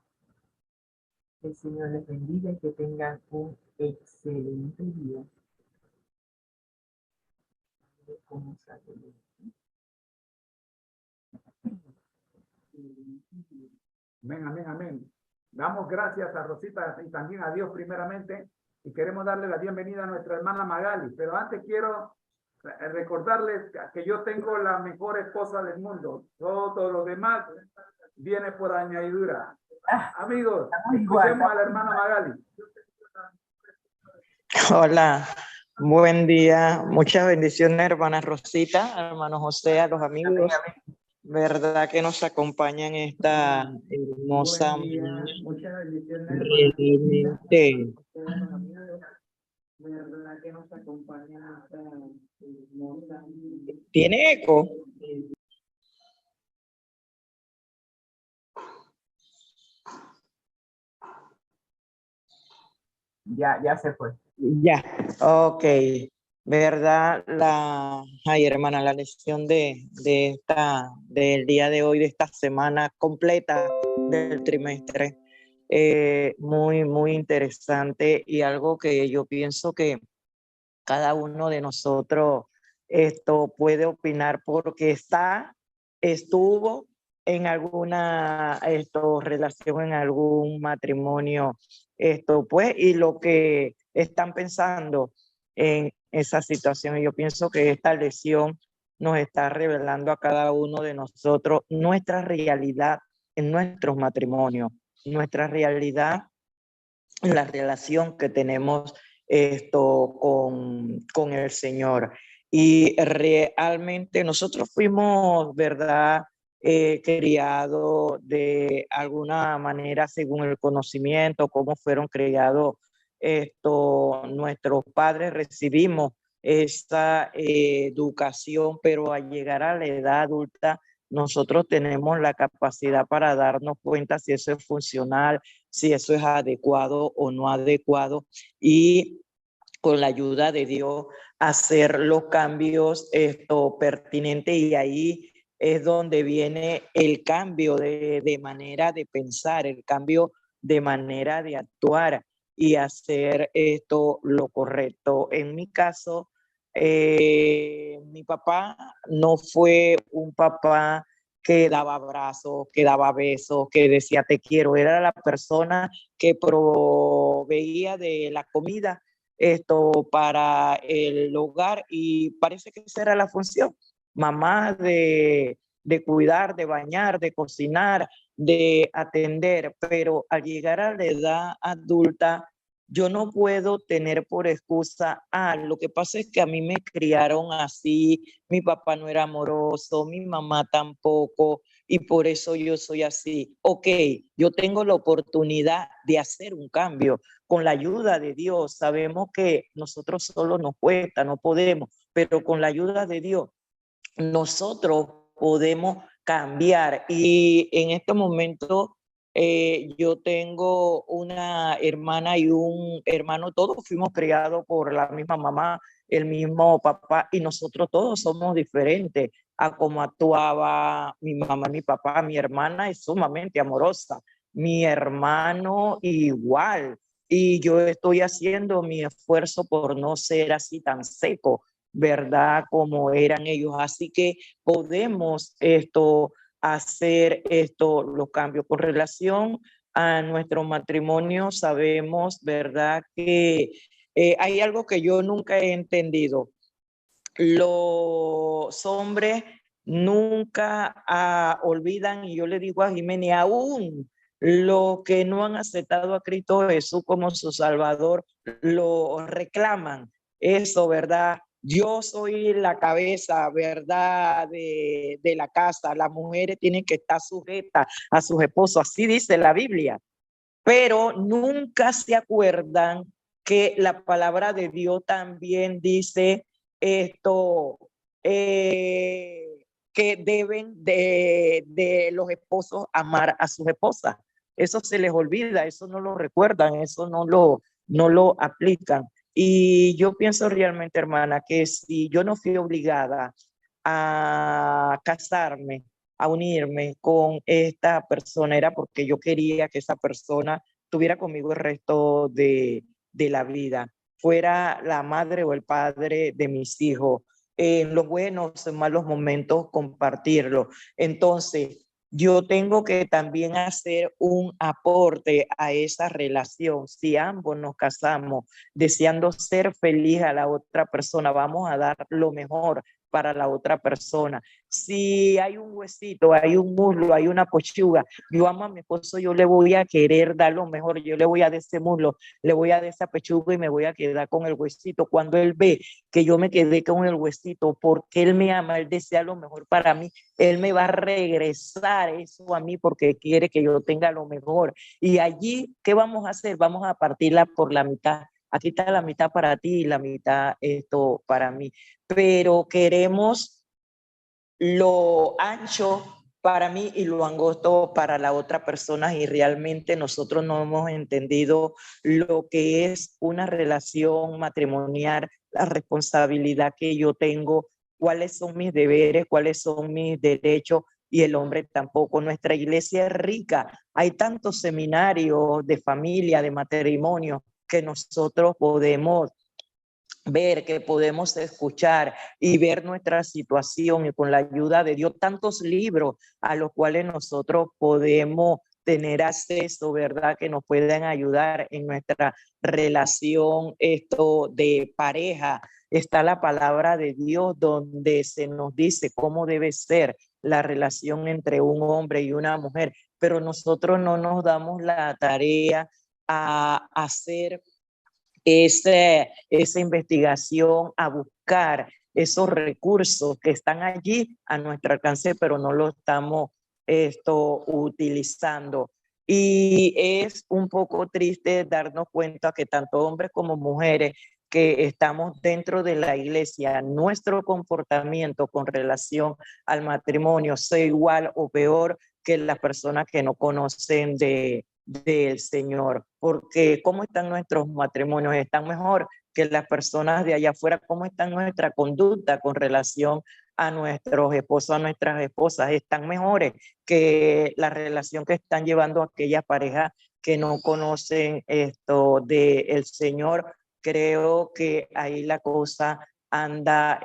El Señor les bendiga y que tengan un excelente día. ¿Cómo sale? Amén, amén, amén. Damos gracias a Rosita y también a Dios primeramente y queremos darle la bienvenida a nuestra hermana Magali. Pero antes quiero recordarles que yo tengo la mejor esposa del mundo. Todo lo demás viene por añadidura. Amigos, escuchemos a la hermana Magali. Hola, buen día. Muchas bendiciones, hermana Rosita, hermano José, a los amigos. Verdad que nos acompañan esta hermosa Buen día, mañana. muchas bendiciones. Realmente. Verdad que nos acompañan esta hermosa. ¿Tiene eco? Ya se fue. Ya, ok. ¿Verdad? Ay, hermana, la lección del día de hoy, de esta semana completa del trimestre, muy, muy interesante y algo que yo pienso que cada uno de nosotros puede opinar porque estuvo en alguna relación, en algún matrimonio, pues, y lo que están pensando en esa situación. Y yo pienso que esta lección nos está revelando a cada uno de nosotros nuestra realidad en nuestros matrimonios, nuestra realidad en la relación que tenemos con el Señor. Y realmente nosotros fuimos, ¿verdad? Criados de alguna manera según el conocimiento, cómo fueron criados nuestros padres, recibimos esa educación, pero al llegar a la edad adulta, nosotros tenemos la capacidad para darnos cuenta si eso es funcional, si eso es adecuado o no adecuado, y con la ayuda de Dios hacer los cambios pertinentes, y ahí es donde viene el cambio de manera de pensar, el cambio de manera de actuar y hacer lo correcto. En mi caso, mi papá no fue un papá que daba abrazos, que daba besos, que decía te quiero. Era la persona que proveía de la comida para el hogar, y parece que esa era la función. Mamá de cuidar, de bañar, de cocinar, de atender, pero al llegar a la edad adulta, yo no puedo tener por excusa, lo que pasa es que a mí me criaron así, mi papá no era amoroso, mi mamá tampoco, y por eso yo soy así. Ok, yo tengo la oportunidad de hacer un cambio con la ayuda de Dios. Sabemos que nosotros solo nos cuesta, no podemos, pero con la ayuda de Dios nosotros podemos cambiar. Y en este momento yo tengo una hermana y un hermano, todos fuimos criados por la misma mamá, el mismo papá, y nosotros todos somos diferentes a cómo actuaba mi mamá, mi papá. Mi hermana es sumamente amorosa, mi hermano igual, y yo estoy haciendo mi esfuerzo por no ser así tan seco, ¿verdad? Como eran ellos. Así que podemos hacer los cambios con relación a nuestro matrimonio. Sabemos, ¿verdad? Que hay algo que yo nunca he entendido. Los hombres nunca olvidan, y yo le digo a Jiménez, aún los que no han aceptado a Cristo Jesús como su Salvador, lo reclaman. Eso, ¿verdad? Yo soy la cabeza, ¿verdad? De la casa. Las mujeres tienen que estar sujetas a sus esposos. Así dice la Biblia. Pero nunca se acuerdan que la palabra de Dios también dice esto, que deben de los esposos amar a sus esposas. Eso se les olvida, eso no lo recuerdan, eso no lo aplican. Y yo pienso realmente, hermana, que si yo no fui obligada a casarme, a unirme con esta persona, era porque yo quería que esa persona estuviera conmigo el resto de la vida, fuera la madre o el padre de mis hijos, en los buenos, en malos momentos, compartirlo. Entonces, yo tengo que también hacer un aporte a esa relación. Si ambos nos casamos deseando ser feliz a la otra persona, vamos a dar lo mejor para la otra persona. Si hay un huesito, hay un muslo, hay una pechuga, yo amo a mi esposo, yo le voy a querer dar lo mejor, yo le voy a dar ese muslo, le voy a dar esa pechuga y me voy a quedar con el huesito. Cuando él ve que yo me quedé con el huesito, porque él me ama, él desea lo mejor para mí, él me va a regresar eso a mí porque quiere que yo tenga lo mejor. Y allí, ¿qué vamos a hacer? Vamos a partirla por la mitad. Aquí está la mitad para ti y la mitad esto para mí. Pero queremos lo ancho para mí y lo angosto para la otra persona, y realmente nosotros no hemos entendido lo que es una relación matrimonial, la responsabilidad que yo tengo, cuáles son mis deberes, cuáles son mis derechos, y el hombre tampoco. Nuestra iglesia es rica, hay tantos seminarios de familia, de matrimonio, que nosotros podemos ver, que podemos escuchar y ver nuestra situación, y con la ayuda de Dios, tantos libros a los cuales nosotros podemos tener acceso, ¿verdad? Que nos puedan ayudar en nuestra relación esto de pareja. Está la palabra de Dios donde se nos dice cómo debe ser la relación entre un hombre y una mujer, pero nosotros no nos damos la tarea a hacer esa investigación, a buscar esos recursos que están allí a nuestro alcance, pero no lo estamos utilizando. Y es un poco triste darnos cuenta que tanto hombres como mujeres que estamos dentro de la iglesia, nuestro comportamiento con relación al matrimonio sea igual o peor que las personas que no conocen del Señor. Porque ¿cómo están nuestros matrimonios? ¿Están mejor que las personas de allá afuera? ¿Cómo está nuestra conducta con relación a nuestros esposos, a nuestras esposas? ¿Están mejores que la relación que están llevando aquellas parejas que no conocen esto del Señor? Creo que ahí la cosa anda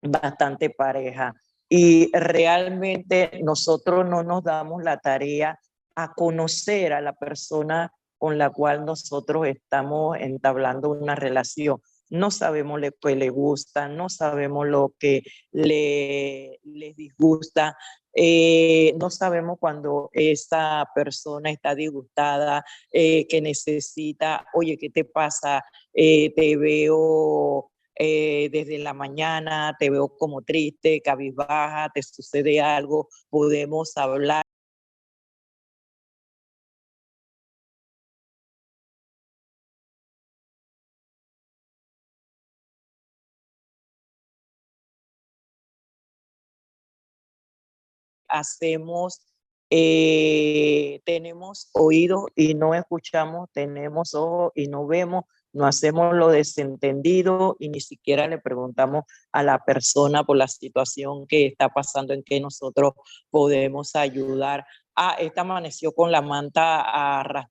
bastante pareja. Y realmente nosotros no nos damos la tarea a conocer a la persona con la cual nosotros estamos entablando una relación. No sabemos lo que le gusta, no sabemos lo que les disgusta, no sabemos cuando esa persona está disgustada, que necesita, oye, ¿qué te pasa? Te veo desde la mañana, te veo como triste, cabizbaja, te sucede algo, podemos hablar. Hacemos, tenemos oídos y no escuchamos, tenemos ojos y no vemos, no hacemos lo desentendido y ni siquiera le preguntamos a la persona por la situación que está pasando, en que nosotros podemos ayudar. Ah, esta amaneció con la manta arrastrada.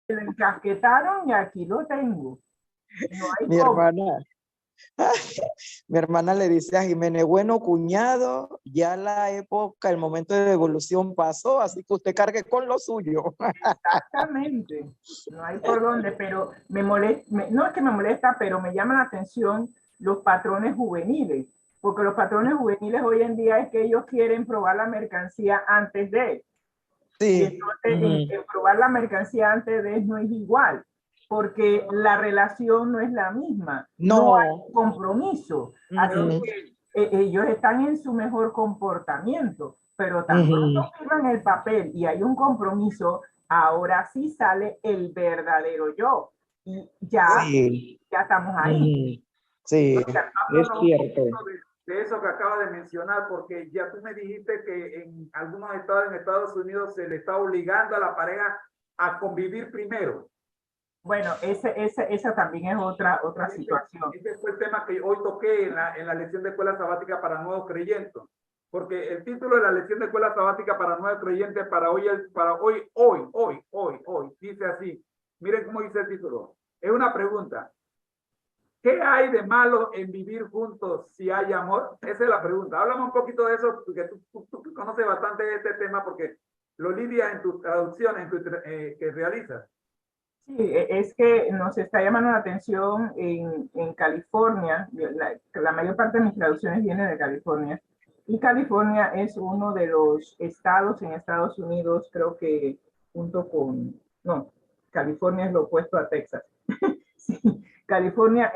Me lo encasquetaron y aquí lo tengo. No hay Mi cómo. hermana, mi hermana le dice a Jiménez, bueno, cuñado, ya la época, el momento de devolución pasó, así que usted cargue con lo suyo. Exactamente. No hay por dónde, pero me molesta, no es que me molesta, pero me llama la atención los patrones juveniles, porque los patrones juveniles hoy en día es que ellos quieren probar la mercancía antes de. Y Sí. entonces en probar la mercancía antes de no es igual, porque la relación no es la misma. No hay No. compromiso. Así que ellos están en su mejor comportamiento, pero tan pronto firman el papel y hay un compromiso, ahora sí sale el verdadero yo. Y ya, Sí. ya estamos ahí. Sí, Oiga, es háblanos un cierto. poquito de eso que acabas de mencionar, porque ya tú me dijiste que en algunos estados en Estados Unidos se le está obligando a la pareja a convivir primero. Bueno, esa también es otra situación. Ese fue el tema que hoy toqué en la lección de escuela sabática para nuevos creyentes. Porque el título de la lección de escuela sabática para nuevos creyentes para hoy, dice así. Miren cómo dice el título. Es una pregunta. ¿Qué hay de malo en vivir juntos si hay amor? Esa es la pregunta. Háblame un poquito de eso, porque tú conoces bastante de este tema porque lo lidias en tus traducciones que realizas. Sí, es que nos está llamando la atención en California. La mayor parte de mis traducciones viene de California. Y California es uno de los estados en Estados Unidos, creo que junto con, no, California es lo opuesto a Texas. Sí, California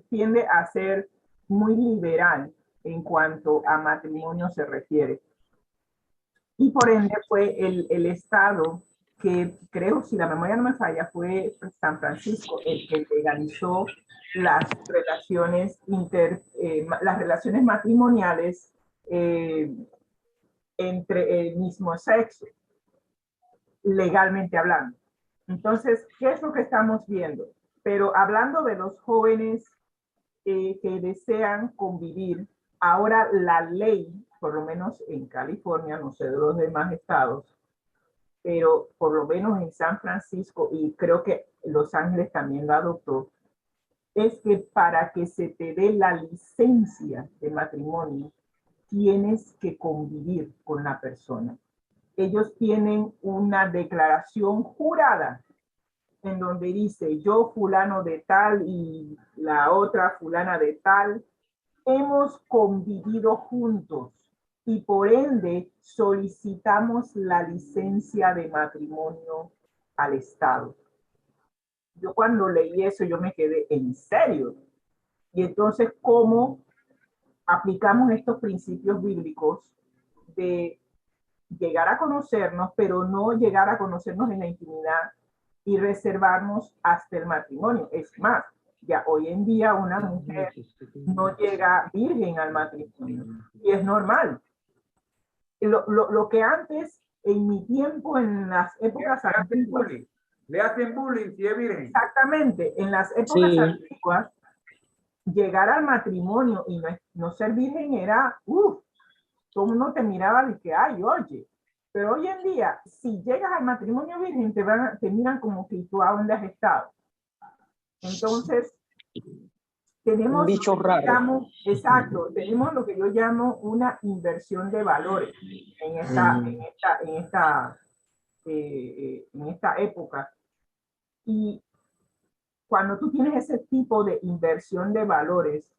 tiende a ser muy liberal en cuanto a matrimonio se refiere. Y por ende fue el estado que creo, si la memoria no me falla, fue San Francisco el que legalizó las las relaciones matrimoniales entre el mismo sexo, legalmente hablando. Entonces, ¿qué es lo que estamos viendo? Pero hablando de los jóvenes que desean convivir, ahora la ley, por lo menos en California, no sé de los demás estados, pero por lo menos en San Francisco, y creo que Los Ángeles también lo adoptó, es que para que se te dé la licencia de matrimonio, tienes que convivir con la persona. Ellos tienen una declaración jurada en donde dice yo fulano de tal y la otra fulana de tal, hemos convivido juntos y por ende solicitamos la licencia de matrimonio al Estado. Yo cuando leí eso yo me quedé en serio. Y entonces, ¿cómo aplicamos estos principios bíblicos de llegar a conocernos, pero no llegar a conocernos en la intimidad y reservarnos hasta el matrimonio? Es más, ya hoy en día una mujer no llega virgen al matrimonio y es normal. Lo que antes, en mi tiempo, en las épocas antiguas, le hacen bullying si es virgen. exactamente, en las épocas antiguas, llegar al matrimonio y no ser virgen era, todo el mundo te miraba de que, ay, oye, pero hoy en día, si llegas al matrimonio virgen, te miran como que tú a dónde has estado. Entonces, tenemos, bicho raro. exacto, tenemos lo que yo llamo una inversión de valores en esta época. Y cuando tú tienes ese tipo de inversión de valores,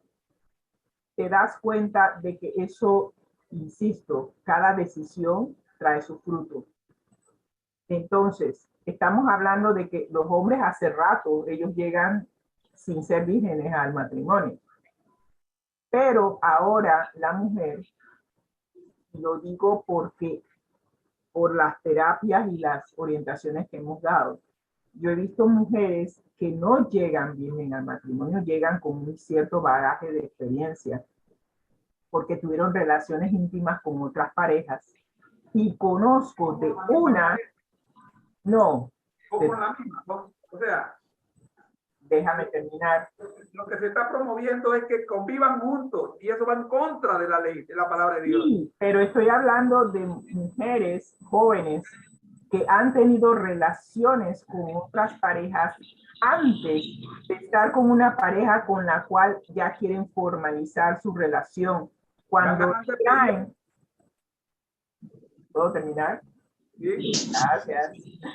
te das cuenta de que eso, insisto, cada decisión trae su fruto. Entonces, estamos hablando de que los hombres hace rato, ellos llegan sin ser vírgenes al matrimonio. Pero ahora la mujer, lo digo porque por las terapias y las orientaciones que hemos dado, yo he visto mujeres que no llegan bien al matrimonio, llegan con un cierto bagaje de experiencia, porque tuvieron relaciones íntimas con otras parejas. Y conozco de una, no, O con la misma, o sea, déjame terminar. lo que se está promoviendo es que convivan juntos y eso va en contra de la ley, de la palabra de Dios. Sí, pero estoy hablando de mujeres jóvenes que han tenido relaciones con otras parejas antes de estar con una pareja con la cual ya quieren formalizar su relación. Cuando traen... ¿Puedo terminar? Sí. Gracias.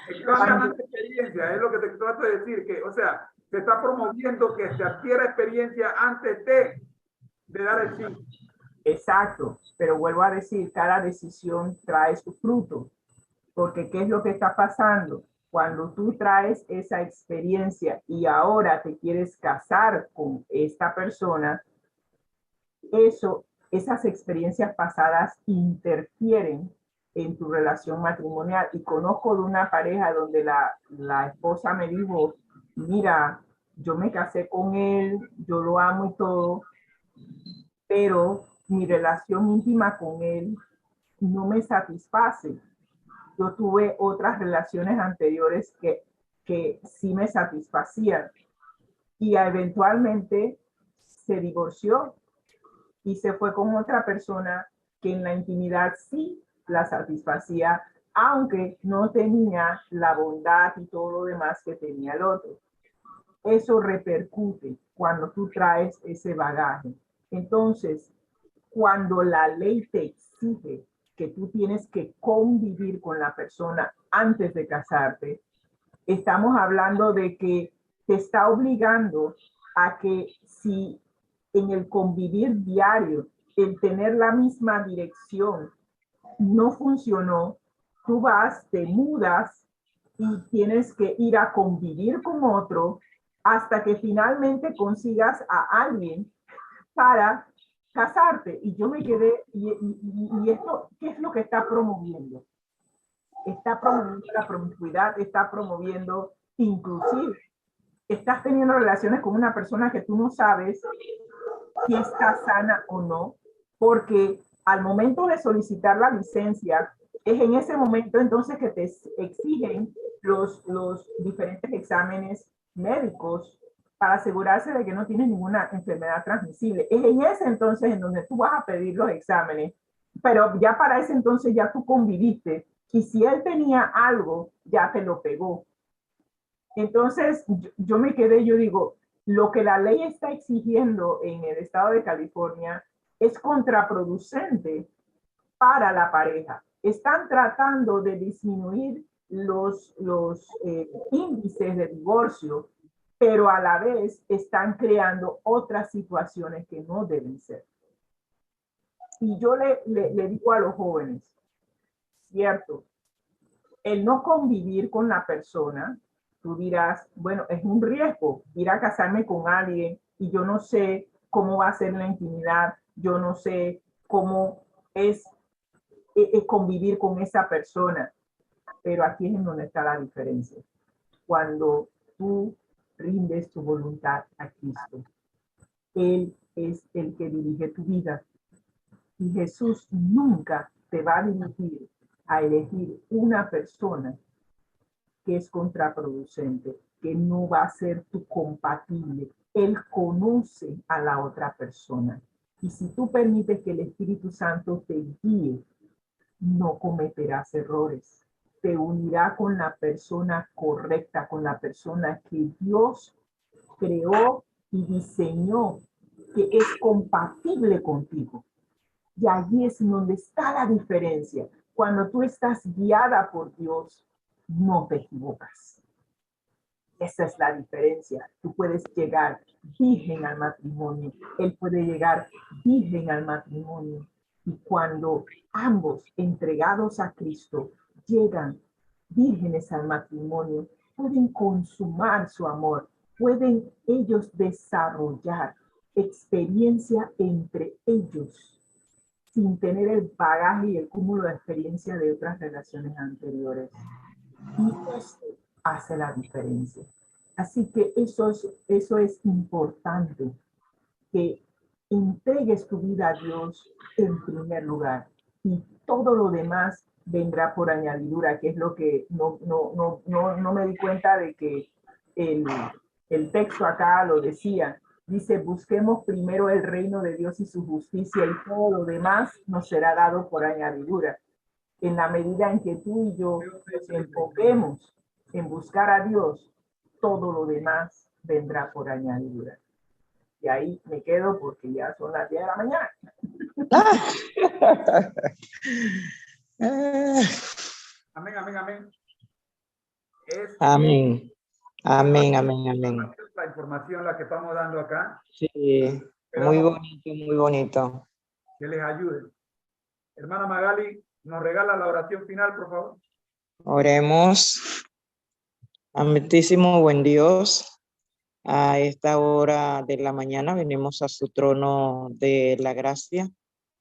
Están ganando experiencia, es lo que te trato de decir, que, o sea, se está promoviendo que se adquiera experiencia antes de dar el sí. Exacto, pero vuelvo a decir, cada decisión trae su fruto, porque ¿qué es lo que está pasando? Cuando tú traes esa experiencia y ahora te quieres casar con esta persona, esas experiencias pasadas interfieren en tu relación matrimonial. Y conozco de una pareja donde la esposa me dijo, mira, yo me casé con él, yo lo amo y todo, pero mi relación íntima con él no me satisface. Yo tuve otras relaciones anteriores que sí me satisfacían y eventualmente se divorció y se fue con otra persona que en la intimidad sí la satisfacía, aunque no tenía la bondad y todo lo demás que tenía el otro. Eso repercute cuando tú traes ese bagaje. Entonces, cuando la ley te exige que tú tienes que convivir con la persona antes de casarte, estamos hablando de que te está obligando a que si en el convivir diario, el tener la misma dirección no funcionó, tú vas, te mudas y tienes que ir a convivir con otro hasta que finalmente consigas a alguien para casarte. Y yo me quedé, y esto, ¿qué es lo que está promoviendo? Está promoviendo la promiscuidad, está promoviendo inclusive, estás teniendo relaciones con una persona que tú no sabes si está sana o no, porque al momento de solicitar la licencia, es en ese momento entonces que te exigen los diferentes exámenes médicos para asegurarse de que no tienes ninguna enfermedad transmisible. Es en ese entonces en donde tú vas a pedir los exámenes, pero ya para ese entonces ya tú conviviste y si él tenía algo, ya te lo pegó. Entonces yo me quedé, yo digo, lo que la ley está exigiendo en el estado de California es contraproducente para la pareja. Están tratando de disminuir los índices de divorcio, pero a la vez están creando otras situaciones que no deben ser. Y yo le digo a los jóvenes, cierto, el no convivir con la persona, tú dirás, bueno, es un riesgo ir a casarme con alguien y yo no sé cómo va a ser la intimidad, yo no sé cómo es convivir con esa persona. Pero aquí es en donde está la diferencia. Cuando tú rindes tu voluntad a Cristo, Él es el que dirige tu vida. Y Jesús nunca te va a dirigir a elegir una persona que es contraproducente, que no va a ser tu compatible. Él conoce a la otra persona. Y si tú permites que el Espíritu Santo te guíe, no cometerás errores. Te unirá con la persona correcta, con la persona que Dios creó y diseñó, que es compatible contigo. Y allí es donde está la diferencia. Cuando tú estás guiada por Dios, no te equivocas. Esa es la diferencia. Tú puedes llegar virgen al matrimonio. Él puede llegar virgen al matrimonio. Y cuando ambos entregados a Cristo llegan vírgenes al matrimonio, pueden consumar su amor, pueden ellos desarrollar experiencia entre ellos sin tener el bagaje y el cúmulo de experiencia de otras relaciones anteriores. Y esto hace la diferencia. Así que eso es importante, que entregues tu vida a Dios en primer lugar y todo lo demás vendrá por añadidura, que es lo que no me di cuenta de que el texto acá lo decía. Dice, busquemos primero el reino de Dios y su justicia y todo lo demás nos será dado por añadidura. En la medida en que tú y yo nos enfoquemos en buscar a Dios, todo lo demás vendrá por añadidura. Y ahí me quedo porque ya son las 10 de la mañana. Amén, amén, amén. Es Amén. Amén, amén, amén. la información la que estamos dando acá. Sí, muy bonito, muy bonito. Que les ayude. Hermana Magali, ¿nos regala la oración final, por favor? Oremos. Amantísimo buen Dios, a esta hora de la mañana venimos a su trono de la gracia,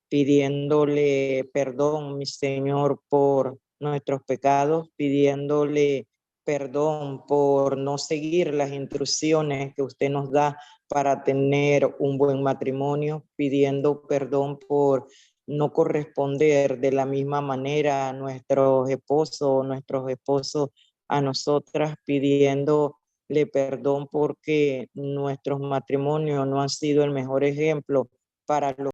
pidiéndole perdón, mi Señor, por nuestros pecados, pidiéndole perdón por no seguir las instrucciones que usted nos da para tener un buen matrimonio, pidiendo perdón por no corresponder de la misma manera a nuestros esposos a nosotras, pidiéndole perdón porque nuestros matrimonios no han sido el mejor ejemplo para los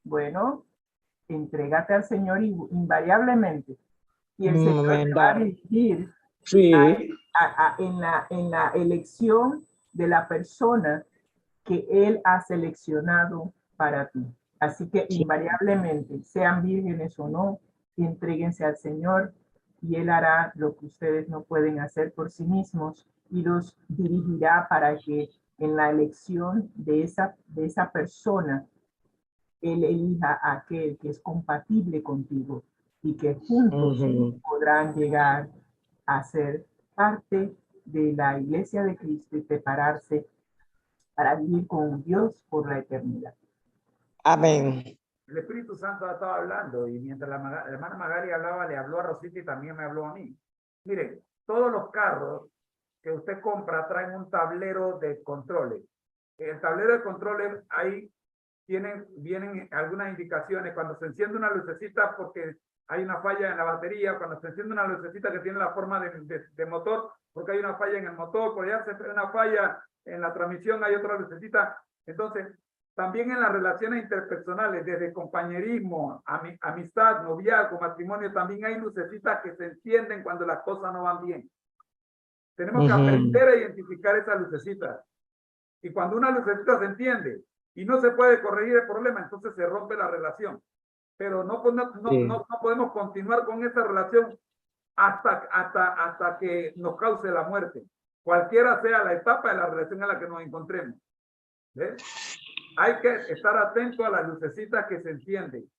Bueno, entrégate al Señor invariablemente. Y el Señor te va a dirigir sí. en la elección de la persona que Él ha seleccionado para ti. Así que invariablemente, sean vírgenes o no, entréguense al Señor y Él hará lo que ustedes no pueden hacer por sí mismos y los dirigirá para que en la elección de esa persona, Él elija a aquel que es compatible contigo y que juntos podrán llegar a ser parte de la iglesia de Cristo y prepararse para vivir con Dios por la eternidad. Amén. El Espíritu Santo estaba hablando y mientras la hermana Magali hablaba, le habló a Rosita y también me habló a mí. Miren, todos los carros que usted compra traen un tablero de controles. El tablero de controles, ahí vienen algunas indicaciones. Cuando se enciende una lucecita porque hay una falla en la batería, cuando se enciende una lucecita que tiene la forma de motor porque hay una falla en el motor, por allá se ve una falla en la transmisión, hay otra lucecita. Entonces, también en las relaciones interpersonales, desde compañerismo, amistad, noviazgo, matrimonio, también hay lucecitas que se encienden cuando las cosas no van bien. Tenemos que aprender a identificar esas lucecitas. Y cuando una lucecita se entiende y no se puede corregir el problema, entonces se rompe la relación. Pero no podemos continuar con esa relación hasta que nos cause la muerte. cualquiera sea la etapa de la relación en la que nos encontremos. ¿Ves? Hay que estar atento a las lucecitas que se encienden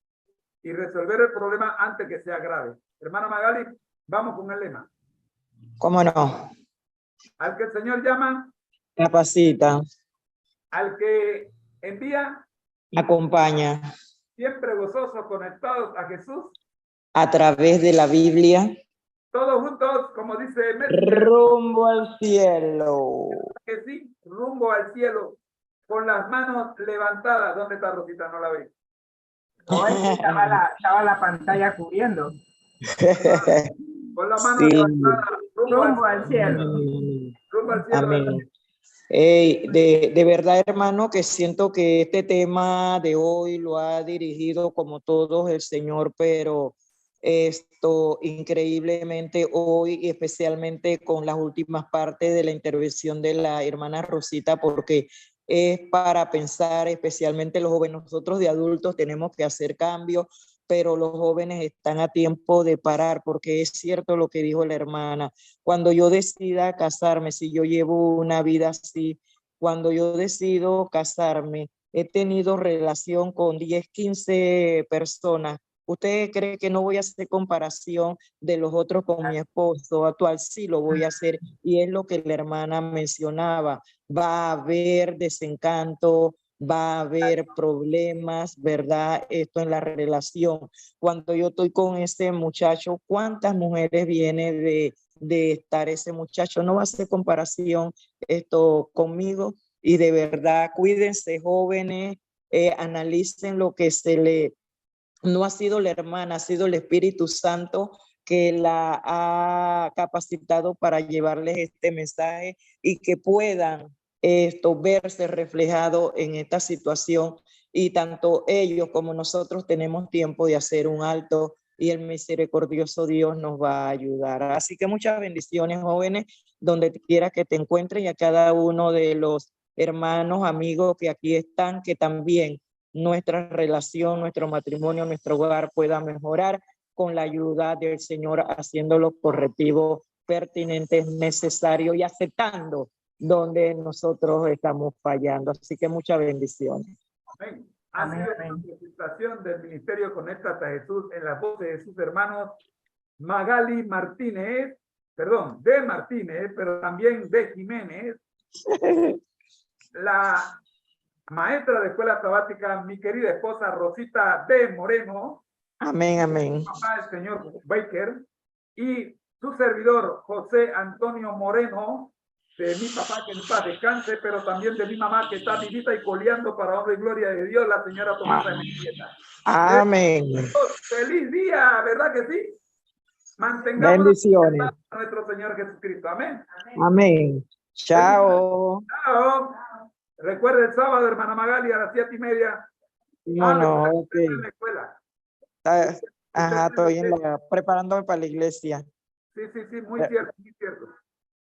y resolver el problema antes que sea grave. Hermana Magali, vamos con el lema. ¿Cómo no? Al que el Señor llama, Capacita, al que envía, acompaña siempre gozosos, conectados a Jesús, a través de la Biblia, todos juntos, como dice Messenger, rumbo al cielo. que sí, rumbo al cielo, con las manos levantadas. ¿Dónde está Rosita? No la ve. Hoy estaba la pantalla cubriendo. Con las manos Sí. levantadas, Rumbo al cielo. rumbo al cielo. Amén. De verdad, hermano, que siento que este tema de hoy lo ha dirigido como todos el Señor, pero esto increíblemente hoy, y especialmente con las últimas partes de la intervención de la hermana Rosita, porque es para pensar, especialmente los jóvenes. Nosotros de adultos tenemos que hacer cambios, pero los jóvenes están a tiempo de parar, porque es cierto lo que dijo la hermana. Cuando yo decida casarme, si yo llevo una vida así, cuando yo decido casarme, he tenido relación con 10, 15 personas. ¿Usted cree que no voy a hacer comparación de los otros con mi esposo actual? Sí, lo voy a hacer. Y es lo que la hermana mencionaba. Va a haber desencanto, va a haber problemas, ¿verdad? Esto en la relación. Cuando yo estoy con ese muchacho, ¿cuántas mujeres vienen de estar ese muchacho? No va a hacer comparación esto conmigo. Y de verdad, cuídense, jóvenes, analicen lo que no ha sido la hermana, ha sido el Espíritu Santo que la ha capacitado para llevarles este mensaje y que puedan verse reflejado en esta situación, y tanto ellos como nosotros tenemos tiempo de hacer un alto y el misericordioso Dios nos va a ayudar. Así que muchas bendiciones, jóvenes, donde quiera que te encuentres, y a cada uno de los hermanos, amigos que aquí están, que también nuestra relación, nuestro matrimonio, nuestro hogar pueda mejorar con la ayuda del Señor, haciendo los correctivos pertinentes, necesarios y aceptando donde nosotros estamos fallando. Así que muchas bendiciones. Amén. Ha Amén, sido amén. una presentación del Ministerio Conéctate a Jesús en la voz de sus hermanos Magali Martínez, perdón, de Martínez, pero también de Jiménez, la maestra de escuela sabática, mi querida esposa Rosita de Moreno, Amén, amén. papá el señor Baker, y su servidor José Antonio Moreno, de mi papá que en paz descanse, pero también de mi mamá que está vivita y coleando para honra y gloria de Dios, la señora Tomasa de Mendieta. Amén. Feliz día, ¿verdad que sí? Mantengamos Bendiciones. a nuestro Señor Jesucristo. Amén. Amén. Chao. Chao. Recuerde el sábado, hermana Magali, a las 7:30. No, no, ok. En la escuela. Ajá, estoy preparándome para la iglesia. Sí, muy cierto, muy cierto.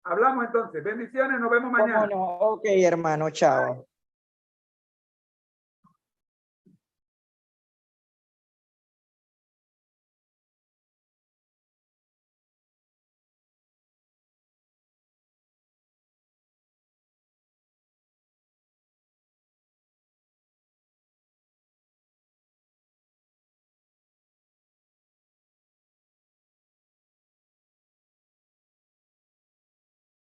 Hablamos entonces. Bendiciones, nos vemos mañana. ¿Cómo no? Ok, hermano, chao.